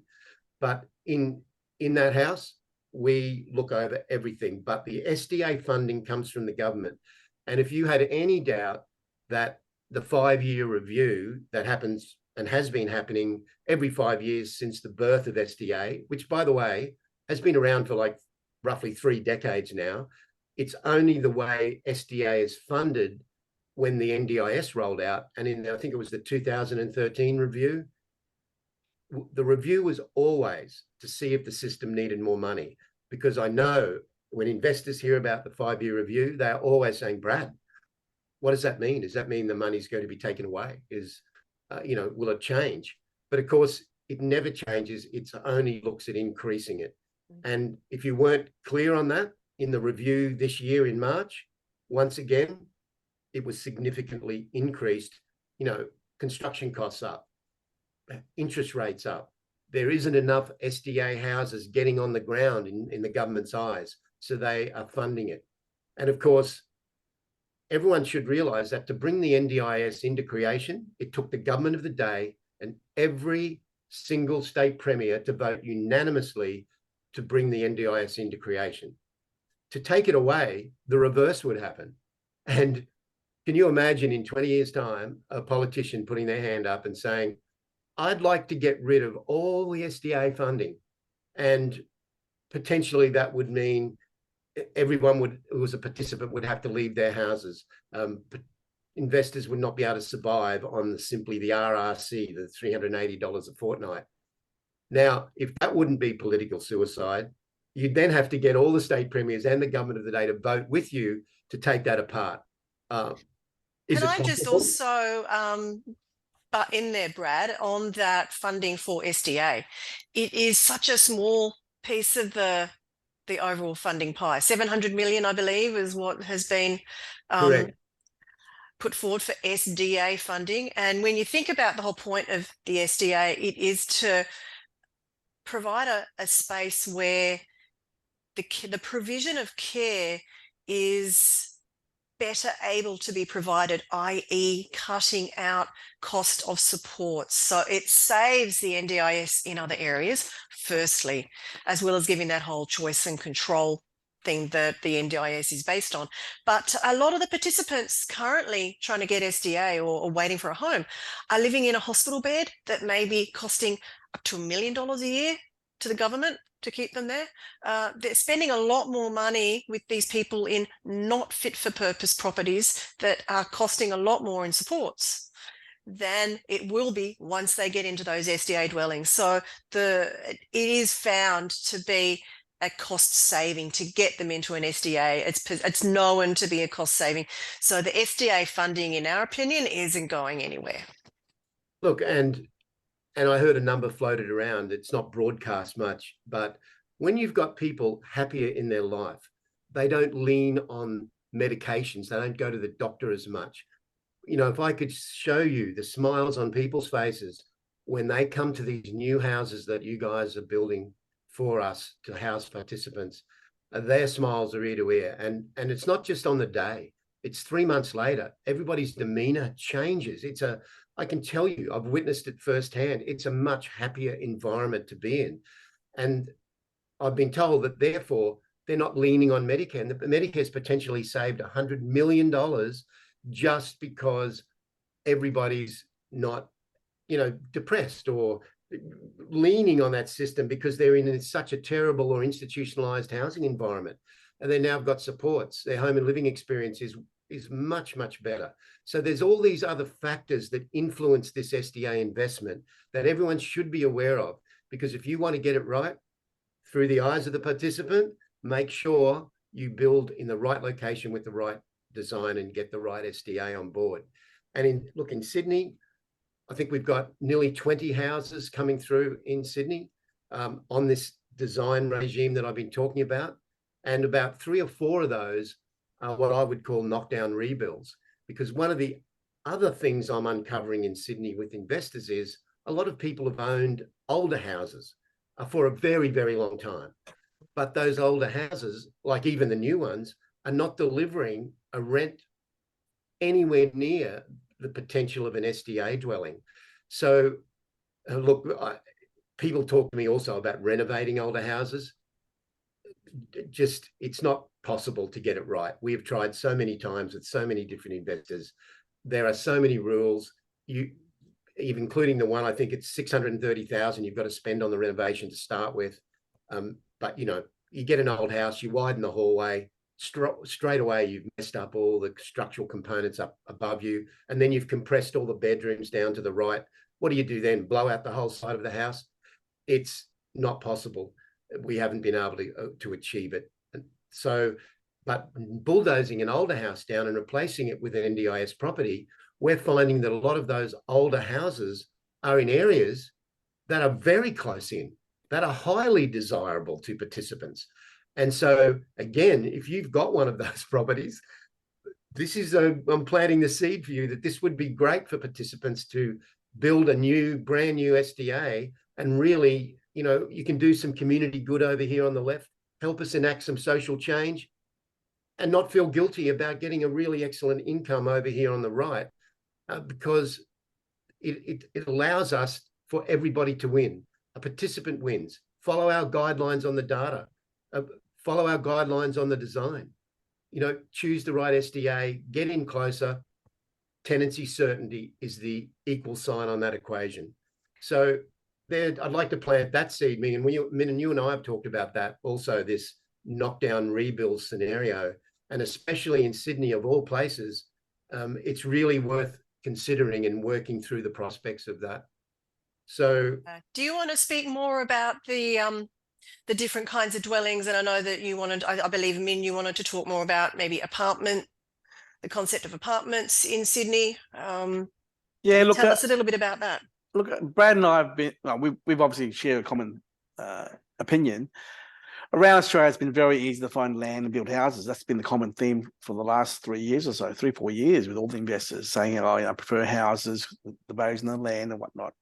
But in that house, we look over everything. But the SDA funding comes from the government. And if you had any doubt that the 5-year review that happens and has been happening every 5 years since the birth of SDA, which, by the way, has been around for like roughly 3 decades now, it's only the way SDA is funded when the NDIS rolled out. And I think it was the 2013 review. The review was always to see if the system needed more money, because I know when investors hear about the 5-year review, they're always saying, Brad, what does that mean? Does that mean the money's going to be taken away? Will it change? But of course, it never changes. It only looks at increasing it. And if you weren't clear on that in the review this year in March, once again, it was significantly increased, construction costs up, interest rates up. There isn't enough SDA houses getting on the ground in the government's eyes, so they are funding it. And of course, everyone should realize that to bring the NDIS into creation, it took the government of the day and every single state premier to vote unanimously to bring the NDIS into creation. To take it away, the reverse would happen. And can you imagine in 20 years' time, a politician putting their hand up and saying, I'd like to get rid of all the SDA funding. And potentially that would mean everyone who was a participant would have to leave their houses. Investors would not be able to survive on simply the RRC, the $380 a fortnight. Now, if that wouldn't be political suicide, you'd then have to get all the state premiers and the government of the day to vote with you to take that apart. Can I just also butt in there, Brad, on that funding for SDA? It is such a small piece of the overall funding pie. 700 million, I believe, is what has been put forward for SDA funding. And when you think about the whole point of the SDA, it is to provide a space where the provision of care is better able to be provided, i.e. cutting out cost of support. So it saves the NDIS in other areas, firstly, as well as giving that whole choice and control thing that the NDIS is based on. But a lot of the participants currently trying to get SDA or waiting for a home are living in a hospital bed that may be costing up to $1 million a year to the government to keep them there. They're spending a lot more money with these people in not fit for purpose properties that are costing a lot more in supports than it will be once they get into those SDA dwellings. So it is found to be a cost saving to get them into an SDA. It's known to be a cost saving. So the SDA funding, in our opinion, isn't going anywhere. Look, and I heard a number floated around. It's not broadcast much, but when you've got people happier in their life, they don't lean on medications. They don't go to the doctor as much. If I could show you the smiles on people's faces when they come to these new houses that you guys are building for us to house participants, their smiles are ear to ear. And it's not just on the day. It's 3 months later. Everybody's demeanor changes. I can tell you, I've witnessed it firsthand. It's a much happier environment to be in. And I've been told that therefore they're not leaning on Medicare. And Medicare's potentially saved $100 million just because everybody's not, depressed or leaning on that system because they're in such a terrible or institutionalized housing environment. And they now have got supports. Their home and living experience is much, much better. So there's all these other factors that influence this SDA investment that everyone should be aware of, because if you want to get it right through the eyes of the participant, make sure you build in the right location with the right design and get the right SDA on board. And in Sydney, I think we've got nearly 20 houses coming through in Sydney on this design regime that I've been talking about. And about 3 or 4 of those are what I would call knockdown rebuilds. Because one of the other things I'm uncovering in Sydney with investors is a lot of people have owned older houses for a very, very long time. But those older houses, like even the new ones, are not delivering a rent anywhere near the potential of an SDA dwelling. So look, people talk to me also about renovating older houses. It's not possible to get it right. We have tried so many times with so many different investors. There are so many rules, even including the one, I think it's 630,000 you've got to spend on the renovation to start with. But you get an old house, you widen the hallway, straight away you've messed up all the structural components up above you, and then you've compressed all the bedrooms down to the right. What do you do then? Blow out the whole side of the house? It's not possible. We haven't been able to achieve it. So, but bulldozing an older house down and replacing it with an NDIS property, we're finding that a lot of those older houses are in areas that are very close in. that are highly desirable to participants. And so, again, if you've got one of those properties, this is I'm planting the seed for you that this would be great for participants to build a brand new SDA, and really, you can do some community good over here on the left, help us enact some social change, and not feel guilty about getting a really excellent income over here on the right, because it allows us for everybody to win. A participant wins. Follow our guidelines on the data. Follow our guidelines on the design. Choose the right SDA, get in closer. Tenancy certainty is the equal sign on that equation. So there, I'd like to plant that seed. Min and you and I have talked about that also, this knockdown rebuild scenario, and especially in Sydney of all places, it's really worth considering and working through the prospects of that. So do you want to speak more about the different kinds of dwellings? And I know that you wanted, I believe, Min, you wanted to talk more about maybe the concept of apartments in Sydney. Yeah, look, tell us a little bit about that. Look, Brad and I have been, we've obviously shared a common opinion. Around Australia, it's been very easy to find land and build houses. That's been the common theme for the last 3 years or so, 3-4 years, with all the investors saying, I prefer houses, the values in the land and whatnot.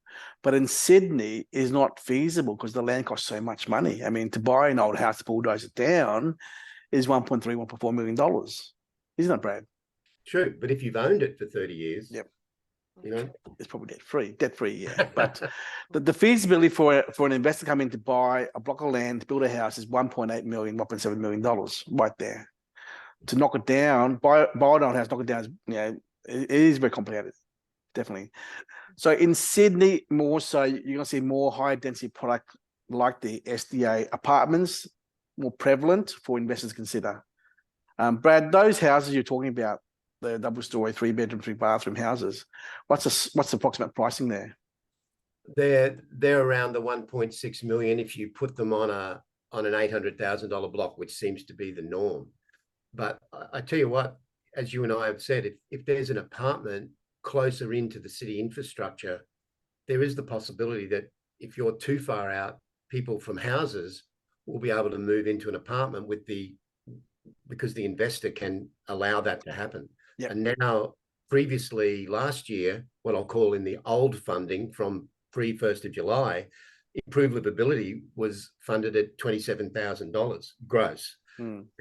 But in Sydney, is not feasible because the land costs so much money. I mean, to buy an old house to bulldoze it down is $1.3, $1.4 million. Isn't it, Brad? True, but if you've owned it for 30 years, yep, it's probably debt free, yeah. But the feasibility for an investor coming in to buy a block of land to build a house is $1.8 million, $1.7 million right there. To knock it down, buy an old house, knock it down, it is very complicated, definitely. So in Sydney, more so, you're going to see more high density product like the SDA apartments, more prevalent for investors to consider. Brad, those houses you're talking about, the double story, 3-bedroom, 3-bathroom houses, what's the approximate pricing there? They're around the 1.6 million if you put them on an $800,000 block, which seems to be the norm. But I tell you what, as you and I have said, if there's an apartment closer into the city infrastructure, there is the possibility that if you're too far out, people from houses will be able to move into an apartment because the investor can allow that to happen. Yep. And now, previously last year, what I'll call in the old funding from pre-1st of July, improved livability was funded at $27,000 gross.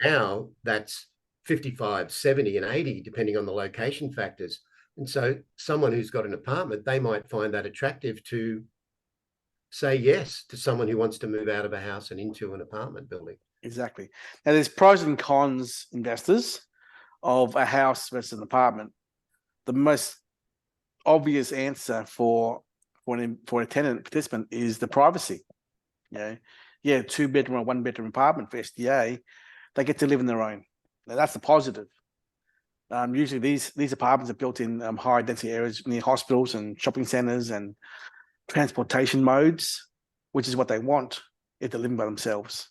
Now that's 55, 70 and 80, depending on the location factors. And so someone who's got an apartment, they might find that attractive to say yes to someone who wants to move out of a house and into an apartment building. Exactly. Now there's pros and cons, investors, of a house versus an apartment. The most obvious answer for a tenant participant is the privacy. 2-bedroom or 1-bedroom apartment for SDA, they get to live in their own. Now that's the positive. Usually these apartments are built in high density areas near hospitals and shopping centers and transportation modes, which is what they want if they're living by themselves.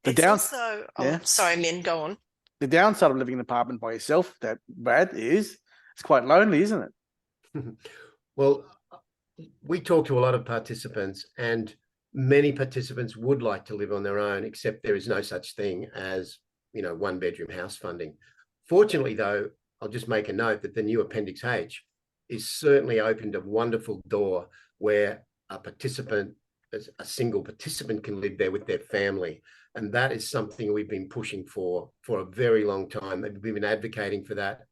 Sorry, Min, go on. The downside of living in an apartment by yourself, Brad, is it's quite lonely, isn't it? Well, we talk to a lot of participants, and many participants would like to live on their own, except there is no such thing as 1-bedroom house funding. Fortunately, though, I'll just make a note that the new Appendix H is certainly opened a wonderful door where a single participant can live there with their family. And that is something we've been pushing for a very long time. We've been advocating for that.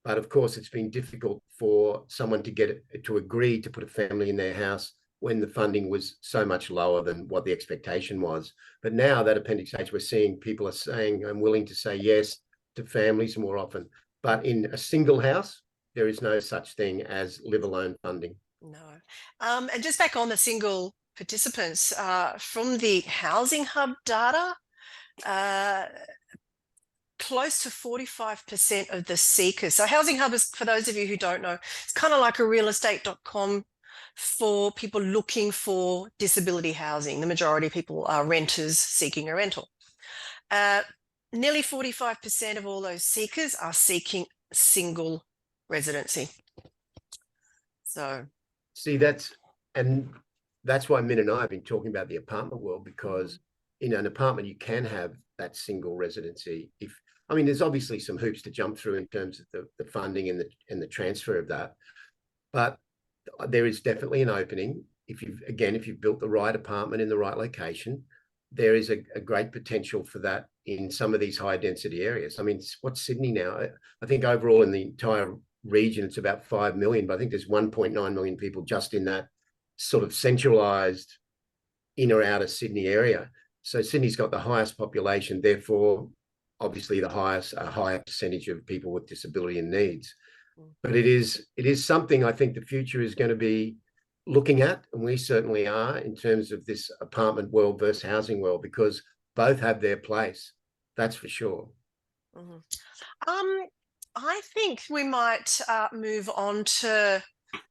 But of course, it's been difficult for someone to agree to put a family in their house when the funding was so much lower than what the expectation was. But now that Appendix H, we're seeing people are saying, I'm willing to say yes to families more often. But in a single house, there is no such thing as live alone funding. No. And just back on the single participants, from the Housing Hub data, close to 45% of the seekers. So Housing Hub is, for those of you who don't know, it's kind of like a realestate.com for people looking for disability housing. The majority of people are renters seeking a rental. Nearly 45% of all those seekers are seeking single residency. So see, that's why Min and I have been talking about the apartment world, because in an apartment you can have that single residency. I mean, there's obviously some hoops to jump through in terms of the funding and the transfer of that, but there is definitely an opening. If you've built the right apartment in the right location, there is a great potential for that in some of these high density areas. I mean, what's Sydney now? I think overall in the entire region, it's about 5 million, but I think there's 1.9 million people just in that sort of centralized inner outer Sydney area. So Sydney's got the highest population, therefore, obviously a higher percentage of people with disability and needs. But it is something I think the future is going to be looking at, and we certainly are, in terms of this apartment world versus housing world, because both have their place. That's for sure. I think we might move on to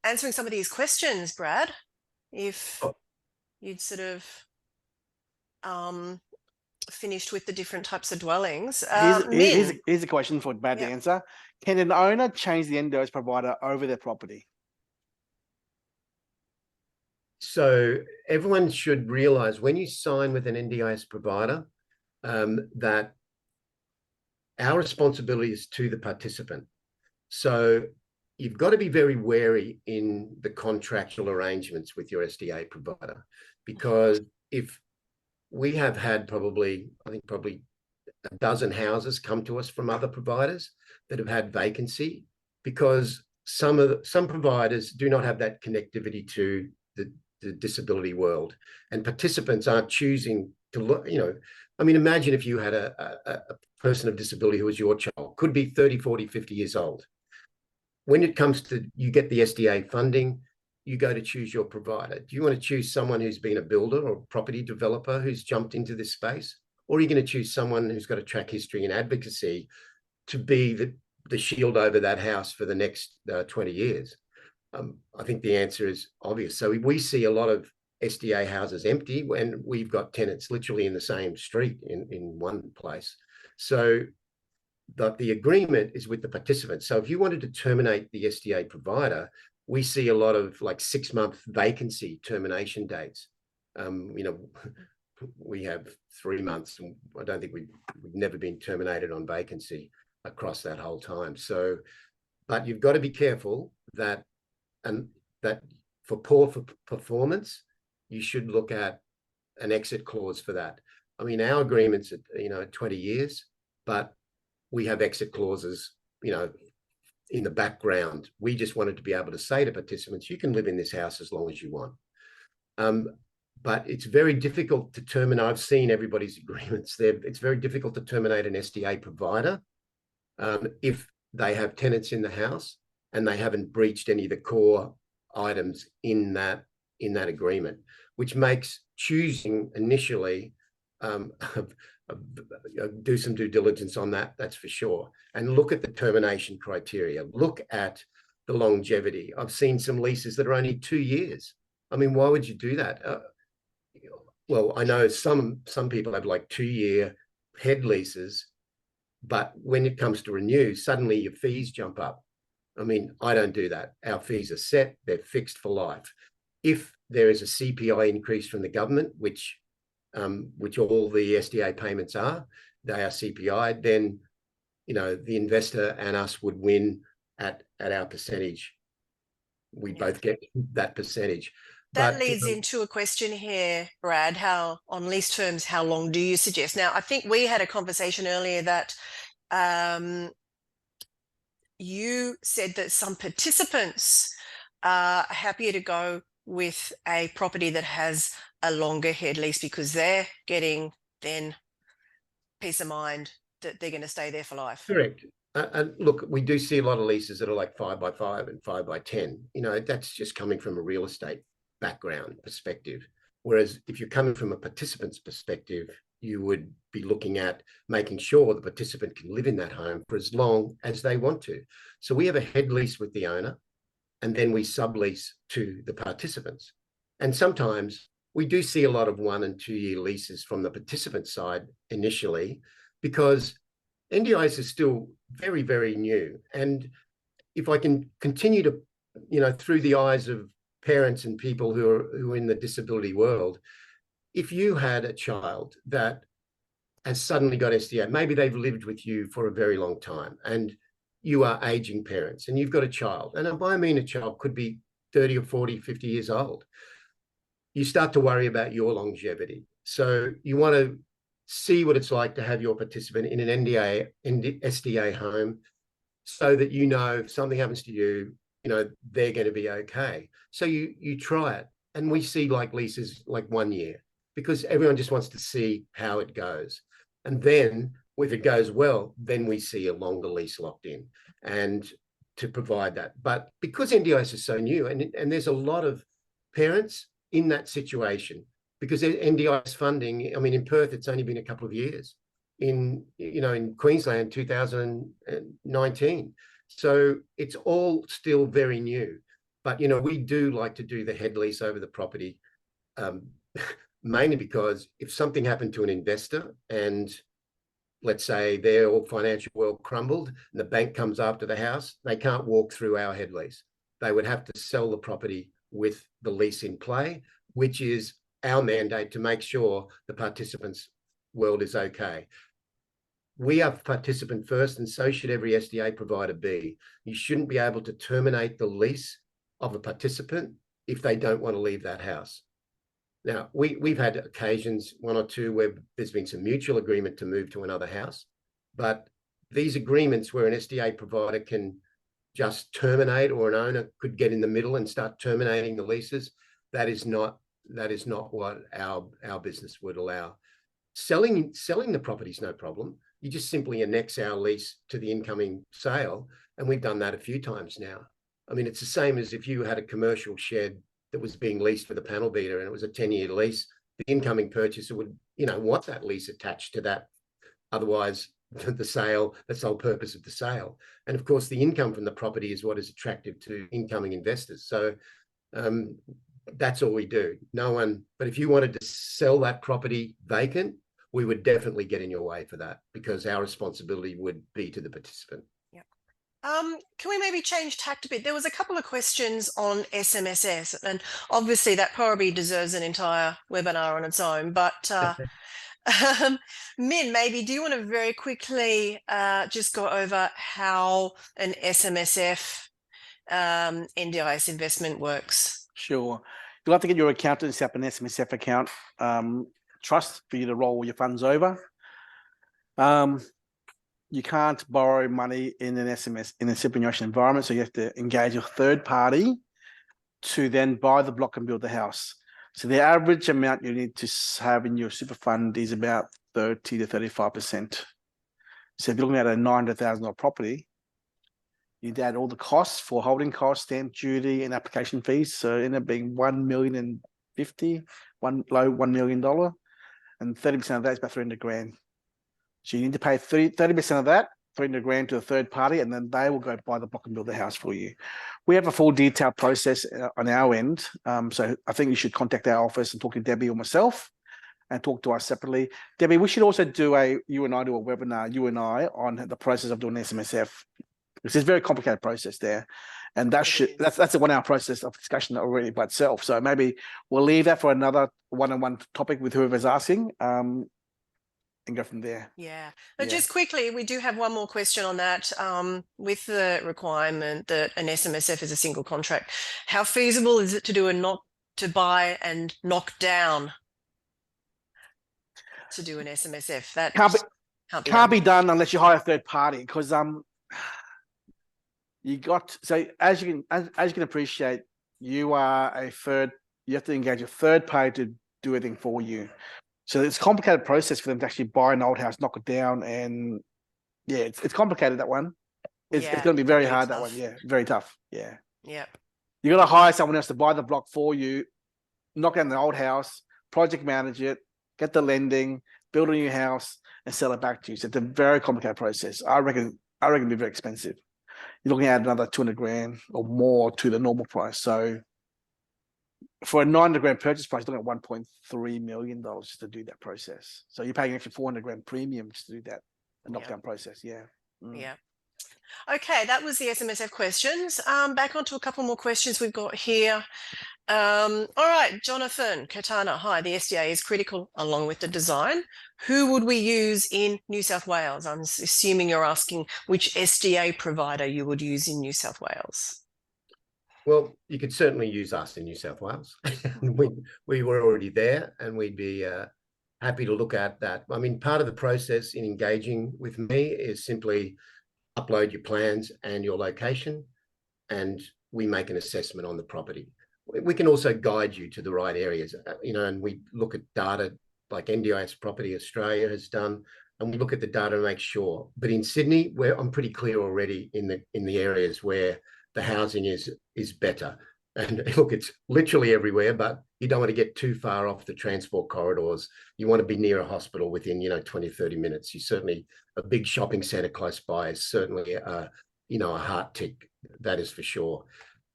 answering some of these questions, Brad, if you'd sort of finished with the different types of dwellings. Here's a question for Brad to answer. Can an owner change the NDIS provider over their property? So everyone should realize when you sign with an NDIS provider, that our responsibility is to the participant. So you've got to be very wary in the contractual arrangements with your SDA provider, because if we have had probably a dozen houses come to us from other providers that have had vacancy, because some providers do not have that connectivity to the disability world, and participants aren't choosing to look. I mean, imagine if you had a person of disability who was your child, could be 30, 40, 50 years old. When it comes to, you get the SDA funding, you go to choose your provider. Do you want to choose someone who's been a builder or property developer who's jumped into this space? Or are you going to choose someone who's got a track history in advocacy to be the shield over that house for the next 20 years? I think the answer is obvious. So we see a lot of SDA houses empty when we've got tenants literally in the same street in one place. So the agreement is with the participants. So if you wanted to terminate the SDA provider, we see a lot of like 6-month vacancy termination dates. We have 3 months, and I don't think we've never been terminated on vacancy across that whole time. So, but you've got to be careful that for poor performance, you should look at an exit clause for that. I mean, our agreement's at 20 years, but we have exit clauses, in the background. We just wanted to be able to say to participants, you can live in this house as long as you want. But it's very difficult to terminate. I've seen everybody's agreements there. It's very difficult to terminate an SDA provider if they have tenants in the house and they haven't breached any of the core items in that agreement, which makes choosing initially do some due diligence on that, that's for sure. And look at the termination criteria. Look at the longevity. I've seen some leases that are only 2 years. I mean, why would you do that? Well, I know some people have like 2-year head leases, but when it comes to renew, suddenly your fees jump up. I mean, I don't do that. Our fees are set, they're fixed for life. If there is a CPI increase from the government, which all the SDA payments are, they are CPI, then, the investor and us would win at our percentage. We both get that percentage. That leads into a question here, Brad, on lease terms, how long do you suggest? Now, I think we had a conversation earlier that you said that some participants are happier to go with a property that has a longer head lease because they're getting then peace of mind that they're going to stay there for life. Correct. And look, we do see a lot of leases that are like 5x5 and 5x10. That's just coming from a real estate background perspective. Whereas if you're coming from a participant's perspective, you would be looking at making sure the participant can live in that home for as long as they want to. So we have a head lease with the owner, and then we sublease to the participants. And sometimes we do see a lot of 1 and 2 year leases from the participant side initially, because NDIS is still very, very new. And if I can continue to, through the eyes of parents and people who are in the disability world, if you had a child that has suddenly got SDA, maybe they've lived with you for a very long time and you are aging parents and you've got a child, and by I mean a child could be 30 or 40, 50 years old, you start to worry about your longevity. So you want to see what it's like to have your participant in an SDA home so that you know if something happens to you, they're going to be okay. So you try it. And we see like leases like 1 year because everyone just wants to see how it goes. And then if it goes well, then we see a longer lease locked in and to provide that. But because NDIS is so new and there's a lot of parents in that situation, because NDIS funding, I mean, in Perth, it's only been a couple of years. In Queensland, 2019. So it's all still very new. But, we do like to do the head lease over the property, mainly because if something happened to an investor and let's say their financial world crumbled and the bank comes after the house, they can't walk through our head lease. They would have to sell the property with the lease in play, which is our mandate to make sure the participants' world is okay. We are participant first, and so should every SDA provider be. You shouldn't be able to terminate the lease of a participant if they don't want to leave that house. Now, we've had occasions, 1 or 2, where there's been some mutual agreement to move to another house, but these agreements where an SDA provider can just terminate, or an owner could get in the middle and start terminating the leases, that is not what our business would allow. Selling the property is no problem. You just simply annex our lease to the incoming sale, and we've done that a few times now. I mean, it's the same as if you had a commercial shed that was being leased for the panel beater and it was a 10-year lease, the incoming purchaser would, want that lease attached to that. Otherwise, the sole purpose of the sale. And of course, the income from the property is what is attractive to incoming investors. So that's all we do. But if you wanted to sell that property vacant, we would definitely get in your way for that, because our responsibility would be to the participant. Yeah. Can we maybe change tact a bit? There was a couple of questions on SMSF, and obviously that probably deserves an entire webinar on its own. But Min, maybe do you want to very quickly just go over how an SMSF NDIS investment works? Sure. You'll have to get your accountant to set up an SMSF account trust for you to roll your funds over. You can't borrow money in an superannuation environment, so you have to engage a third party to then buy the block and build the house. So the average amount you need to have in your super fund is about 30 to 35%. So if you're looking at a $900,000 property, you need to add all the costs for holding costs, stamp duty, and application fees. So it ended up being $1 million, and 30% of that is about 300 grand. So you need to pay 30% of that, 300 grand, to a third party, and then they will go buy the block and build the house for you. We have a full detailed process on our end. So I think you should contact our office and talk to Debbie or myself and talk to us separately. Debbie, we should also do you and I do a webinar, on the process of doing SMSF. It's a very complicated process there. And that's a 1 hour process of discussion already by itself. So maybe we'll leave that for another one-on-one topic with whoever's asking. And go from there. Yeah. But just quickly, we do have one more question on that. With the requirement that an SMSF is a single contract, how feasible is it to do to buy and knock down to do an SMSF? That can't be done unless you hire a third party, because as you can appreciate, you have to engage a third party to do everything for you. So it's a complicated process for them to actually buy an old house, knock it down, and it's complicated, that one. It's going to be very hard, that one. Yeah, very tough. Yeah. Yeah. You got to hire someone else to buy the block for you, knock down the old house, project manage it, get the lending, build a new house, and sell it back to you. So it's a very complicated process. I reckon it'd be very expensive. You're looking at another 200 grand or more to the normal price. So for a 900 grand purchase price, you're looking at $1.3 million just to do that process. So you're paying an extra 400 grand premium just to do that knockdown process. Yeah. Yeah. Okay, that was the SMSF questions. Back onto a couple more questions we've got here. All right, Jonathan Katana. Hi, the SDA is critical along with the design. Who would we use in New South Wales? I'm assuming you're asking which SDA provider you would use in New South Wales. Well, you could certainly use us in New South Wales. we were already there, and we'd be happy to look at that. I mean, part of the process in engaging with me is simply upload your plans and your location, and we make an assessment on the property. We can also guide you to the right areas, and we look at data like NDIS Property Australia has done, and we look at the data to make sure. But in Sydney, I'm pretty clear already in the areas where the housing is better. And look, it's literally everywhere, but you don't want to get too far off the transport corridors. You want to be near a hospital within, 20, 30 minutes. You certainly, a big shopping centre close by is certainly, a heart tick, that is for sure.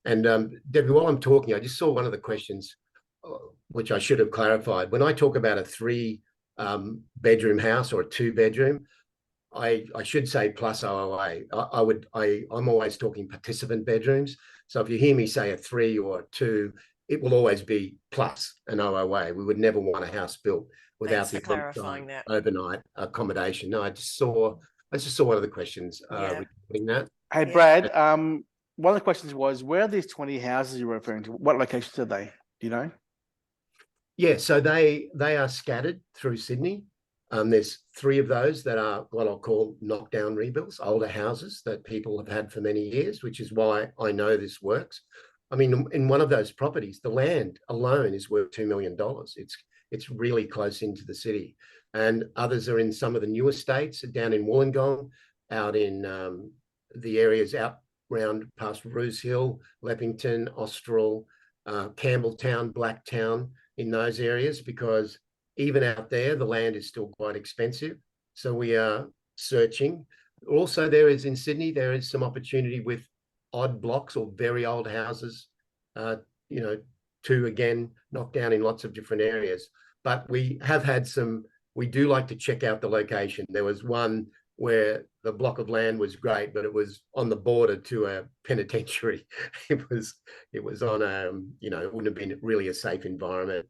And Debbie, while I'm talking, I just saw one of the questions, which I should have clarified. When I talk about a 3-bedroom house or a 2-bedroom, I should say plus OOA. I'm always talking participant bedrooms. So if you hear me say a 3 or a 2, it will always be plus an OOA. We would never want a house built without Thanks for clarifying that. overnight accommodation. No, I just saw one of the questions regarding that. Hey, Brad, one of the questions was, where are these 20 houses you're referring to? What locations are they? Do you know? Yeah, so they are scattered through Sydney. There's 3 of those that are what I'll call knockdown rebuilds, older houses that people have had for many years, which is why I know this works. I mean, in one of those properties, the land alone is worth $2 million. It's really close into the city. And others are in some of the newer estates, down in Wollongong, out in the areas out round past Roos Hill, Leppington, Austral, Campbelltown, Blacktown, in those areas, because even out there, the land is still quite expensive. So we are searching. Also, in Sydney, there is some opportunity with odd blocks or very old houses, to again knock down in lots of different areas. But we do like to check out the location. There was one where the block of land was great, but it was on the border to a penitentiary. It was on it wouldn't have been really a safe environment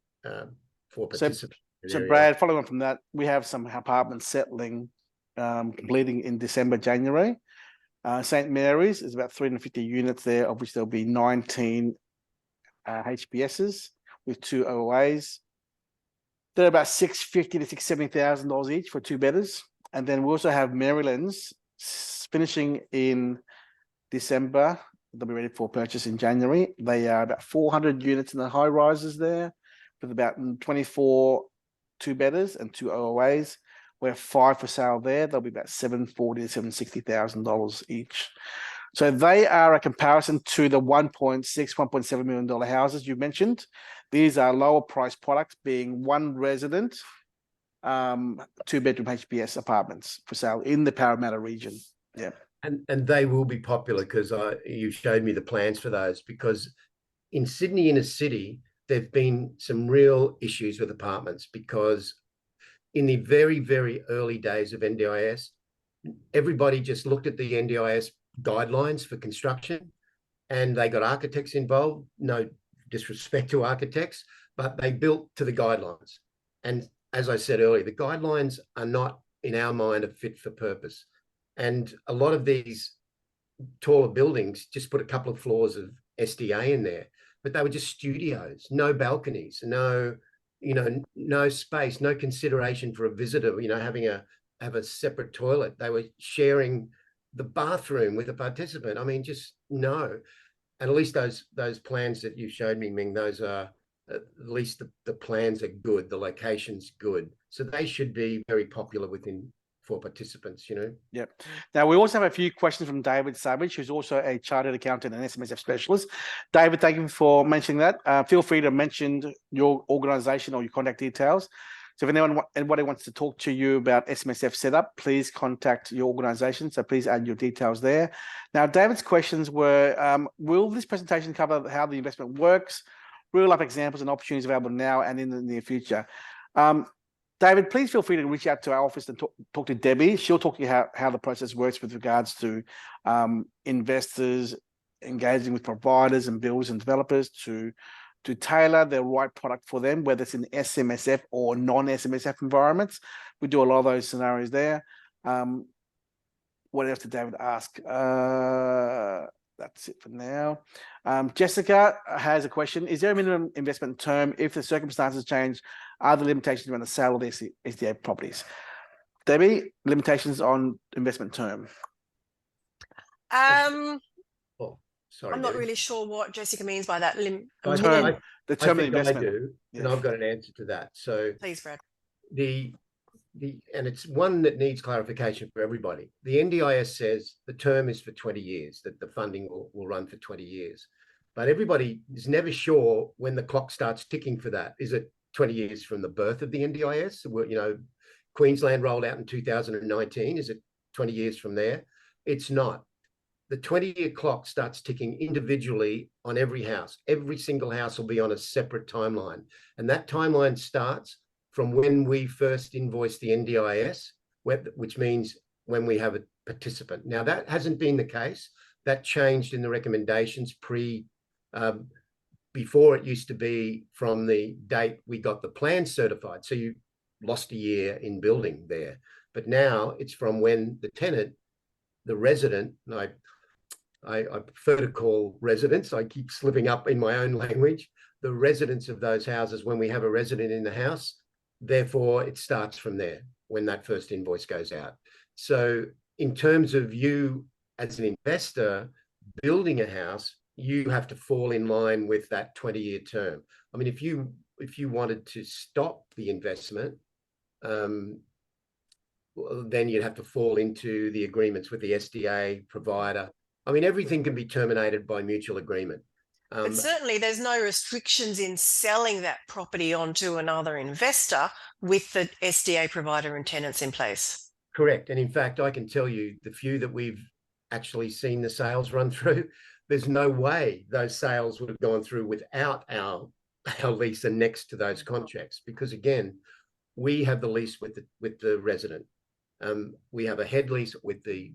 for participants. So Brad, following on from that, we have some apartments settling, completing in December, January. St. Mary's is about 350 units there, of which there'll be 19 HPSs with 2 OOAs. They're about $650,000 to $670,000 each for 2-bedders. And then we also have Maryland's finishing in December. They'll be ready for purchase in January. They are about 400 units in the high rises there, with about 24 2-bedders and 2 OOAs. We have 5 for sale there. They'll be about $740,000 to $760,000 each. So they are a comparison to the $1.6, $1.7 million houses you mentioned. These are lower price products, being 1 resident, 2-bedroom HPS apartments for sale in the Parramatta region. Yeah. And they will be popular because you showed me the plans for those, because in Sydney inner city, there've been some real issues with apartments, because in the very, very early days of NDIS, everybody just looked at the NDIS guidelines for construction and they got architects involved. No disrespect to architects, but they built to the guidelines. And as I said earlier, the guidelines are not, in our mind, a fit for purpose. And a lot of these taller buildings just put a couple of floors of SDA in there, but they were just studios, no balconies, no space, no consideration for a visitor, have a separate toilet. They were sharing the bathroom with a participant. I mean, just no. And at least those plans that you showed me, Ming, those are, at least the plans are good, the location's good. So they should be very popular for participants, Yep. Now, we also have a few questions from David Savage, who's also a chartered accountant and SMSF specialist. David, thank you for mentioning that. Feel free to mention your organization or your contact details. So if anybody wants to talk to you about SMSF setup, please contact your organization. So please add your details there. Now, David's questions were, will this presentation cover how the investment works, real life examples and opportunities available now and in the near future? David, please feel free to reach out to our office and talk to Debbie. She'll talk to you how the process works with regards to investors engaging with providers and builders and developers, to to tailor the right product for them, whether it's in SMSF or non-SMSF environments. We do a lot of those scenarios there. What else did David ask? That's it for now. Jessica has a question. Is there a minimum investment term if the circumstances change? Are there limitations around the sale of the SDA properties? Debbie, limitations on investment term. Oh, sorry, I'm not Debbie. really sure what Jessica means by that. The term of I investment. do, and I've got an answer to that. So Please, Brad. And it's one that needs clarification for everybody. The NDIS says the term is for 20 years, that the funding will run for 20 years. But everybody is never sure when the clock starts ticking for that. Is it 20 years from the birth of the NDIS? You know, Queensland rolled out in 2019. Is it 20 years from there? It's not. The 20-year clock starts ticking individually on every house. Every single house will be on a separate timeline. And that timeline starts from when we first invoice the NDIS, which means when we have a participant. Now, that hasn't been the case. That changed in the recommendations before. It used to be from the date we got the plan certified. So you lost a year in building there. But now it's from when the tenant, the resident, and I prefer to call residents, I keep slipping up in my own language, the residents of those houses, when we have a resident in the house, therefore it starts from there when that first invoice goes out. So in terms of you as an investor building a house, you have to fall in line with that 20-year term. I mean, if you wanted to stop the investment, then you'd have to fall into the agreements with the SDA provider. I mean, everything can be terminated by mutual agreement. But certainly there's no restrictions in selling that property onto another investor with the SDA provider and tenants in place. Correct. And in fact, I can tell you the few that we've actually seen the sales run through, there's no way those sales would have gone through without our lease next to those contracts, because again, we have the lease with the resident. We have a head lease with the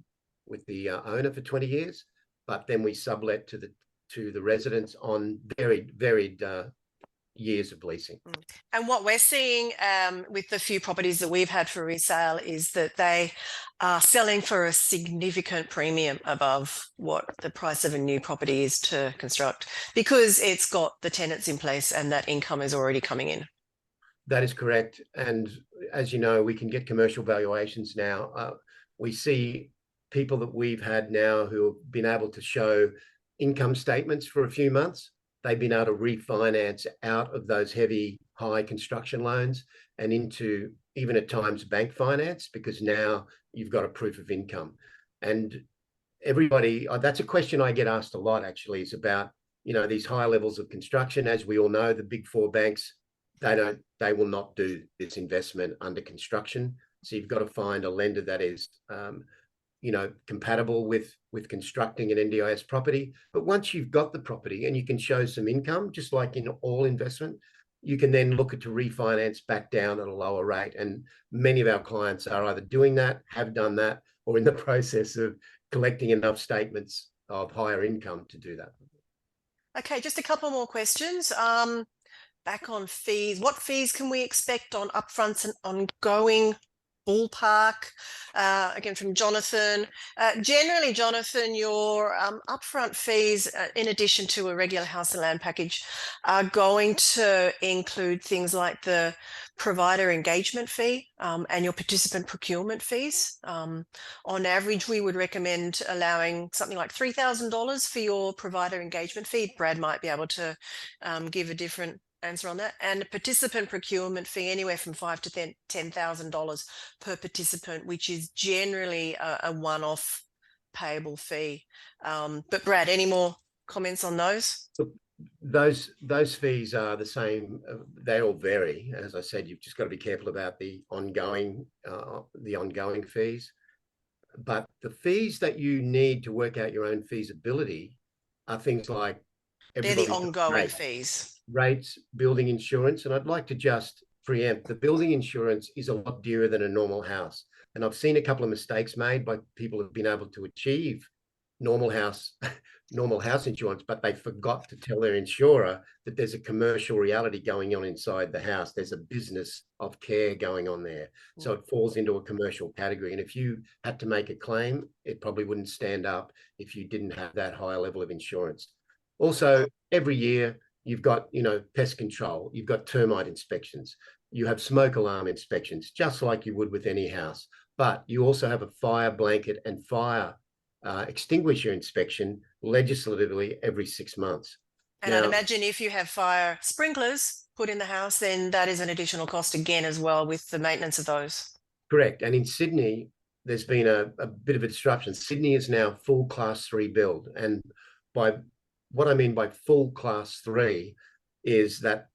owner for 20 years, but then we sublet to the residents on varied years of leasing. And what we're seeing with the few properties that we've had for resale is that they are selling for a significant premium above what the price of a new property is to construct, because it's got the tenants in place and that income is already coming in. That is correct. And as you know, we can get commercial valuations now. We see people that we've had now who have been able to show income statements for a few months. They've been able to refinance out of those heavy, high construction loans and into even at times bank finance, because now you've got a proof of income. And everybody, that's a question I get asked a lot actually, is about, you know, these high levels of construction. As we all know, the big four banks, they will not do this investment under construction. So you've got to find a lender that is, you know, compatible with constructing an NDIS property. But once you've got the property and you can show some income, just like in all investment, you can then look to refinance back down at a lower rate. And many of our clients are either doing that, have done that, or in the process of collecting enough statements of higher income to do that. Okay, just a couple more questions. Back on fees, what fees can we expect on upfronts and ongoing? Ballpark, again from Jonathan. Generally, Jonathan, your upfront fees, in addition to a regular house and land package, are going to include things like the provider engagement fee and your participant procurement fees. On average, we would recommend allowing something like $3,000 for your provider engagement fee. Brad might be able to give a different answer on that, and a participant procurement fee anywhere from $5,000 to $10,000 per participant, which is generally a one-off payable fee. But Brad, any more comments on those? Those fees are the same. They all vary. As I said, you've just got to be careful about the ongoing fees. But the fees that you need to work out your own feasibility are things like they're the ongoing fees. Rates, building insurance. And I'd like to just preempt, the building insurance is a lot dearer than a normal house. And I've seen a couple of mistakes made by people who've been able to achieve normal house insurance, but they forgot to tell their insurer that there's a commercial reality going on inside the house. There's a business of care going on there. So it falls into a commercial category. And if you had to make a claim, it probably wouldn't stand up if you didn't have that higher level of insurance. Also, every year you've got, pest control, you've got termite inspections, you have smoke alarm inspections, just like you would with any house. But you also have a fire blanket and fire extinguisher inspection legislatively every 6 months. And I'd imagine if you have fire sprinklers put in the house, then that is an additional cost again as well with the maintenance of those. Correct. And in Sydney, there's been a bit of a disruption. Sydney is now full class 3 build. And by what I mean by full class 3 is that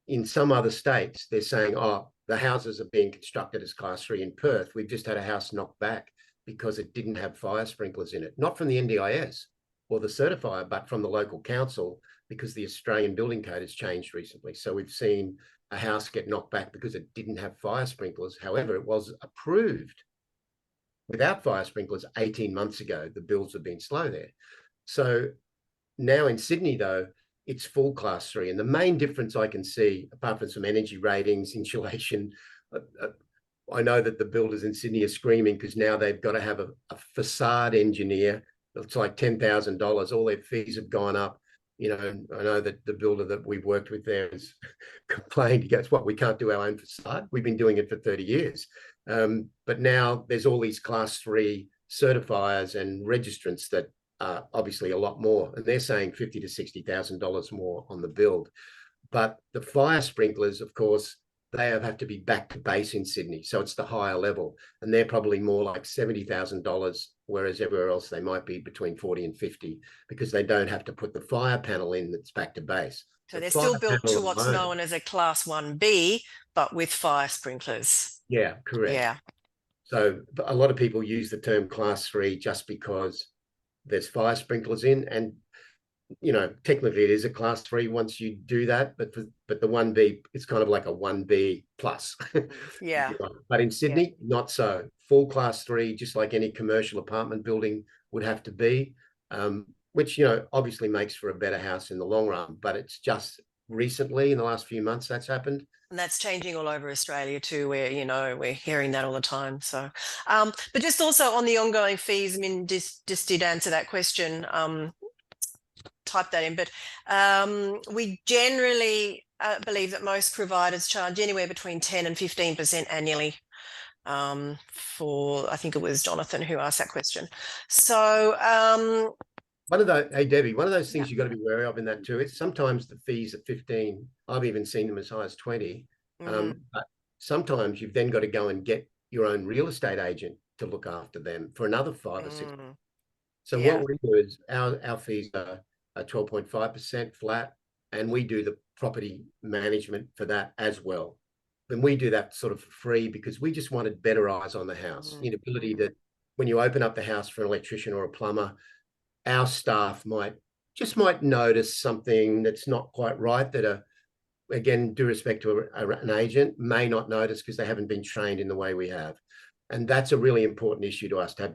in some other states, they're saying, oh, the houses are being constructed as class 3 in Perth. We've just had a house knocked back because it didn't have fire sprinklers in it, not from the NDIS or the certifier, but from the local council, because the Australian Building Code has changed recently. So we've seen a house get knocked back because it didn't have fire sprinklers. However, it was approved without fire sprinklers 18 months ago. The builds have been slow there. So now in Sydney, though, it's full class 3. And the main difference I can see, apart from some energy ratings, insulation, I know that the builders in Sydney are screaming because now they've got to have a facade engineer. It's like $10,000. All their fees have gone up. I know that the builder that we've worked with there has complained. He goes, "What? We can't do our own facade. We've been doing it for 30 years." But now there's all these class 3 certifiers and registrants that are obviously a lot more, and they're saying $50,000 to $60,000 more on the build. But the fire sprinklers, of course, they have to be back to base in Sydney. So it's the higher level, and they're probably more like $70,000, whereas everywhere else they might be between 40 and 50 because they don't have to put the fire panel in that's back to base. So they're still built to what's known as a class 1B, but with fire sprinklers. Yeah, correct. Yeah. So a lot of people use the term class 3 just because there's fire sprinklers in, and technically it is a class 3 once you do that, but the 1B, it's kind of like a 1B plus. Yeah. But in Sydney, not so. Full class 3, just like any commercial apartment building would have to be, which, obviously makes for a better house in the long run. But it's just recently, in the last few months, that's happened. And that's changing all over Australia too, where, we're hearing that all the time. So, but just also on the ongoing fees, I mean, just did answer that question, type that in, but we generally believe that most providers charge anywhere between 10 and 15% annually. I think it was Jonathan who asked that question. So hey Debbie, one of those things you've got to be wary of in that too, is sometimes the fees are 15. I've even seen them as high as 20. But sometimes you've then got to go and get your own real estate agent to look after them for another 5 or 6. So what we do is our fees are 12.5% flat, and we do the property management for that as well. And we do that sort of for free because we just wanted better eyes on the house. The ability that when you open up the house for an electrician or a plumber, our staff might notice something that's not quite right, that again, due respect to an agent, may not notice because they haven't been trained in the way we have. And that's a really important issue to us, to have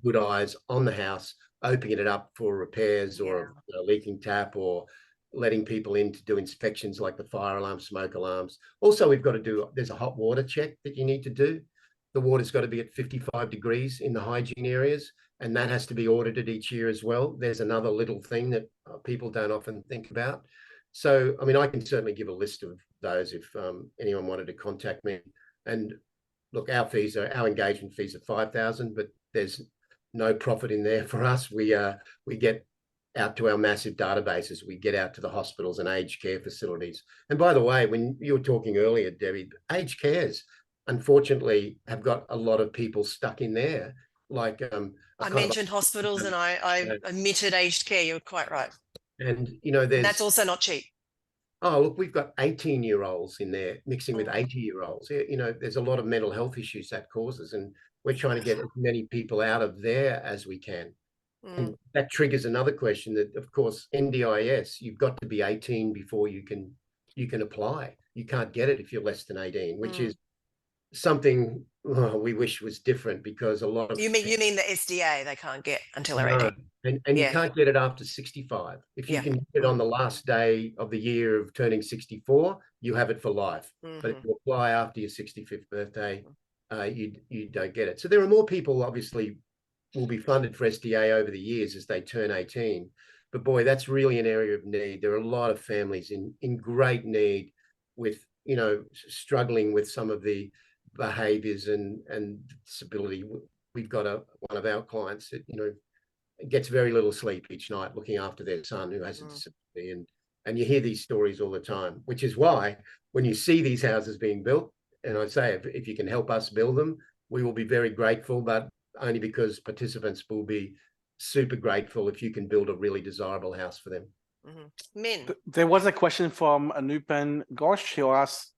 good eyes on the house, opening it up for repairs or a leaking tap, or letting people in to do inspections like the fire alarm, smoke alarms. Also, there's a hot water check that you need to do. The water's got to be at 55 degrees in the hygiene areas, and that has to be audited each year as well. There's another little thing that people don't often think about. So, I mean, I can certainly give a list of those if anyone wanted to contact me. And look, our engagement fees are $5,000, but there's no profit in there for us. We get out to our massive databases. We get out to the hospitals and aged care facilities. And by the way, when you were talking earlier, Debbie, aged cares, unfortunately, have got a lot of people stuck in there. Like I mentioned hospitals, and I omitted aged care. You're quite right. And that's also not cheap. Oh, look, we've got 18-year-olds in there mixing with 80-year-olds. There's a lot of mental health issues that causes, and we're trying to get as many people out of there as we can. And that triggers another question that, of course, NDIS, you've got to be 18 before you can apply. You can't get it if you're less than 18, which is something we wish was different, because a lot of You mean the SDA they can't get until they're no, 18? and you Yeah. can't get it after 65. If you Yeah. can get it on the last day of the year of turning 64, you have it for life. But if Mhm. you apply after your 65th birthday, you don't get it. So there are more people, obviously, will be funded for SDA over the years as they turn 18. But boy, that's really an area of need. There are a lot of families in great need, with, you know, struggling with some of the behaviors and disability. We've got one of our clients that, you know, gets very little sleep each night looking after their son who has a disability, and you hear these stories all the time, which is why when you see these houses being built, and I say, if you can help us build them, we will be very grateful, but only because participants will be super grateful if you can build a really desirable house for them. Min. There was a question from Anupan Ghosh who asked,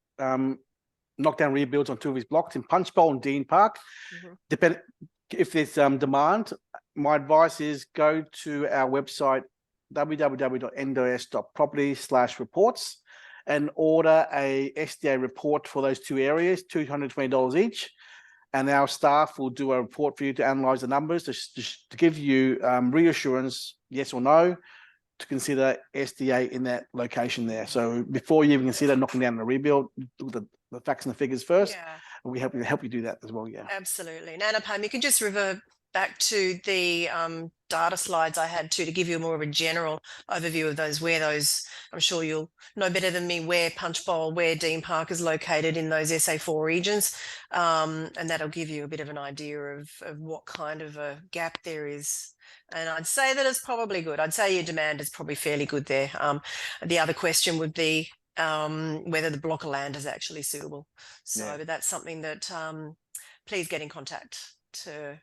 knockdown rebuilds on 2 of his blocks in Punchbowl and Dean Park. Depend if there's demand. My advice is go to our website www.ndos.property/reports and order a SDA report for those 2 areas, $220 each. And our staff will do a report for you to analyze the numbers to give you reassurance, yes or no, to consider SDA in that location there. So before you even consider knocking down the rebuild, look at the facts and the figures first. Yeah. And we help you do that as well. Yeah. Absolutely. Nana Pam, you can just revert back to the data slides I had to give you more of a general overview of those, I'm sure you'll know better than me where Punchbowl, where Dean Park is located in those SA4 regions. And that'll give you a bit of an idea of what kind of a gap there is. And I'd say that it's probably good. I'd say your demand is probably fairly good there. The other question would be whether the block of land is actually suitable. So but that's something that please get in contact to.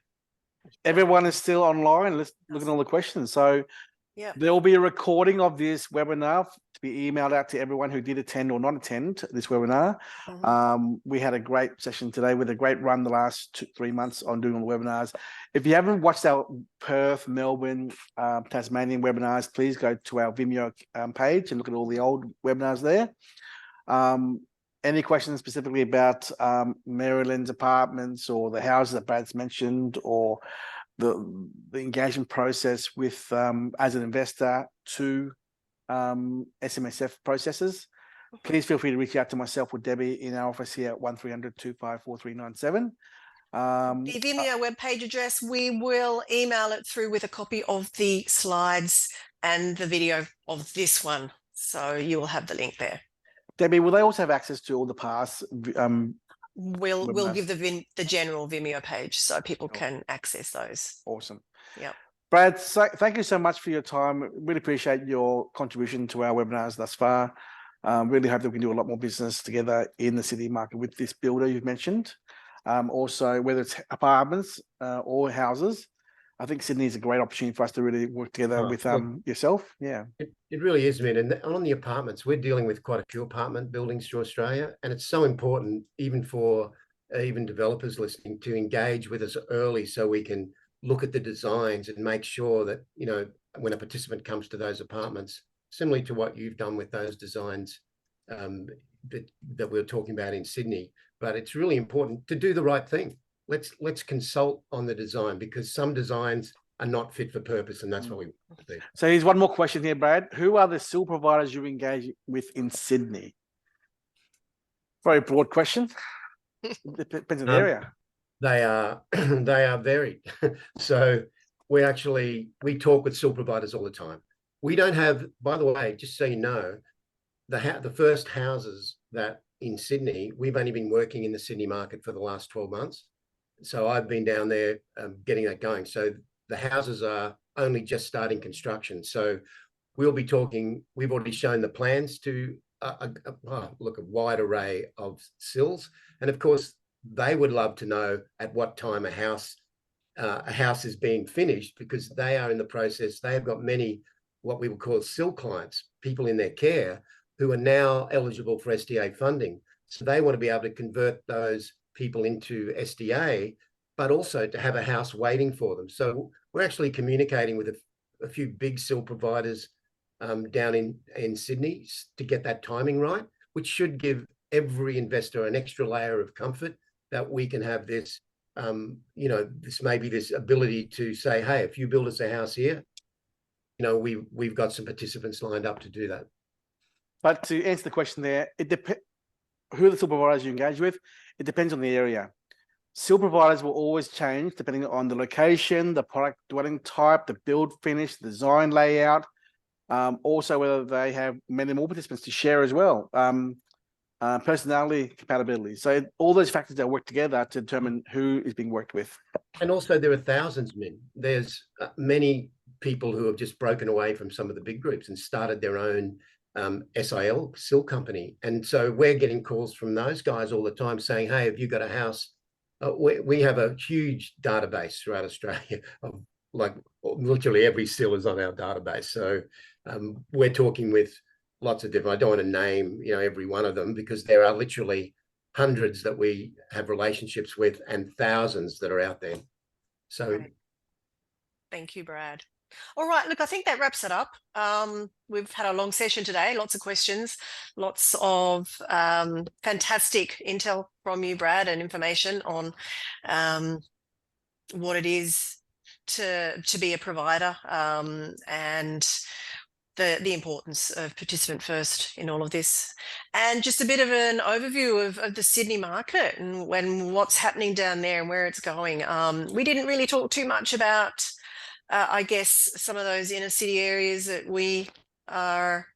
Everyone is still online. Let's look at all the questions. So yeah, there will be a recording of this webinar to be emailed out to everyone who did attend or not attend this webinar. We had a great session today with a great run the last 3 months on doing all the webinars. If you haven't watched our Perth, Melbourne, Tasmanian webinars, please go to our Vimeo page and look at all the old webinars there. Any questions specifically about Maryland's apartments or the houses that Brad's mentioned, or the engagement process with as an investor to SMSF processes, please feel free to reach out to myself or Debbie in our office here at 1300-254397. The Vimeo webpage address, we will email it through with a copy of the slides and the video of this one. So you will have the link there. Debbie, will they also have access to all the past we'll give the general Vimeo page so people can access those. Awesome. Yeah. Brad, thank you so much for your time. Really appreciate your contribution to our webinars thus far. Really hope that we can do a lot more business together in the city market with this builder you've mentioned. Also, whether it's apartments or houses, I think Sydney is a great opportunity for us to really work together with yourself. Yeah, it really is, man. And on the apartments, we're dealing with quite a few apartment buildings through Australia, and it's so important, even for even developers listening, to engage with us early so we can look at the designs and make sure that, you know, when a participant comes to those apartments, similarly to what you've done with those designs that we're talking about in Sydney. But it's really important to do the right thing. Let's consult on the design, because some designs are not fit for purpose, and that's what we want to do. So here's one more question here, Brad. Who are the SIL providers you engage with in Sydney? Very broad question. Depends on the area. They are varied. So we talk with SIL providers all the time. We don't have, by the way, just so you know, the first houses that in Sydney, we've only been working in the Sydney market for the last 12 months. So I've been down there getting that going. So the houses are only just starting construction. So we'll be talking, we've already shown the plans to a wide array of SILs. And of course, they would love to know at what time a house is being finished, because they are in the process. They have got many, what we would call SIL clients, people in their care who are now eligible for SDA funding. So they want to be able to convert those people into SDA, but also to have a house waiting for them. So we're actually communicating with a few big SIL providers down in Sydney to get that timing right, which should give every investor an extra layer of comfort that we can have this, this ability to say, hey, if you build us a house here, we've got some participants lined up to do that. But to answer the question there, it depends who are the silver providers you engage with. It depends on the area. Silver providers will always change depending on the location, the product dwelling type, the build finish, the design layout, also whether they have many more participants to share as well, personality, compatibility. So all those factors that work together to determine who is being worked with. And also there are thousands, Min. There's many people who have just broken away from some of the big groups and started their own SIL company. And so we're getting calls from those guys all the time saying, hey, have you got a house? We have a huge database throughout Australia of like literally every SIL is on our database. So we're talking with lots of different, I don't want to name, every one of them, because there are literally hundreds that we have relationships with and thousands that are out there. So Great. Thank you, Brad. All right, look, I think that wraps it up. We've had a long session today, lots of questions, lots of fantastic intel from you, Brad, and information on what it is to be a provider, and the importance of participant first in all of this, and just a bit of an overview of the Sydney market and what's happening down there and where it's going. We didn't really talk too much about I guess some of those inner city areas that we are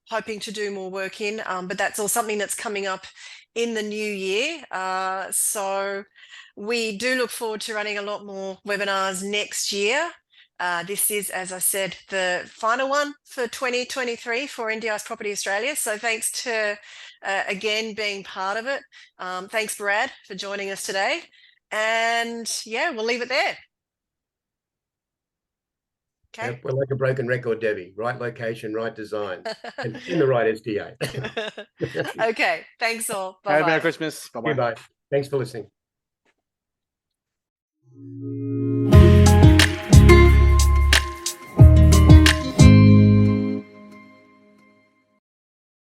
hoping to do more work in, but that's all something that's coming up in the new year. So we do look forward to running a lot more webinars next year. This is, as I said, the final one for 2023 for NDIS Property Australia. So thanks to, again, being part of it. Thanks, Brad, for joining us today. And yeah, we'll leave it there. Okay. We're like a broken record, Debbie. Right location, right design, and in the right SDA. Okay. Thanks all. Bye-bye. Merry Christmas. Bye-bye. Goodbye. Thanks for listening.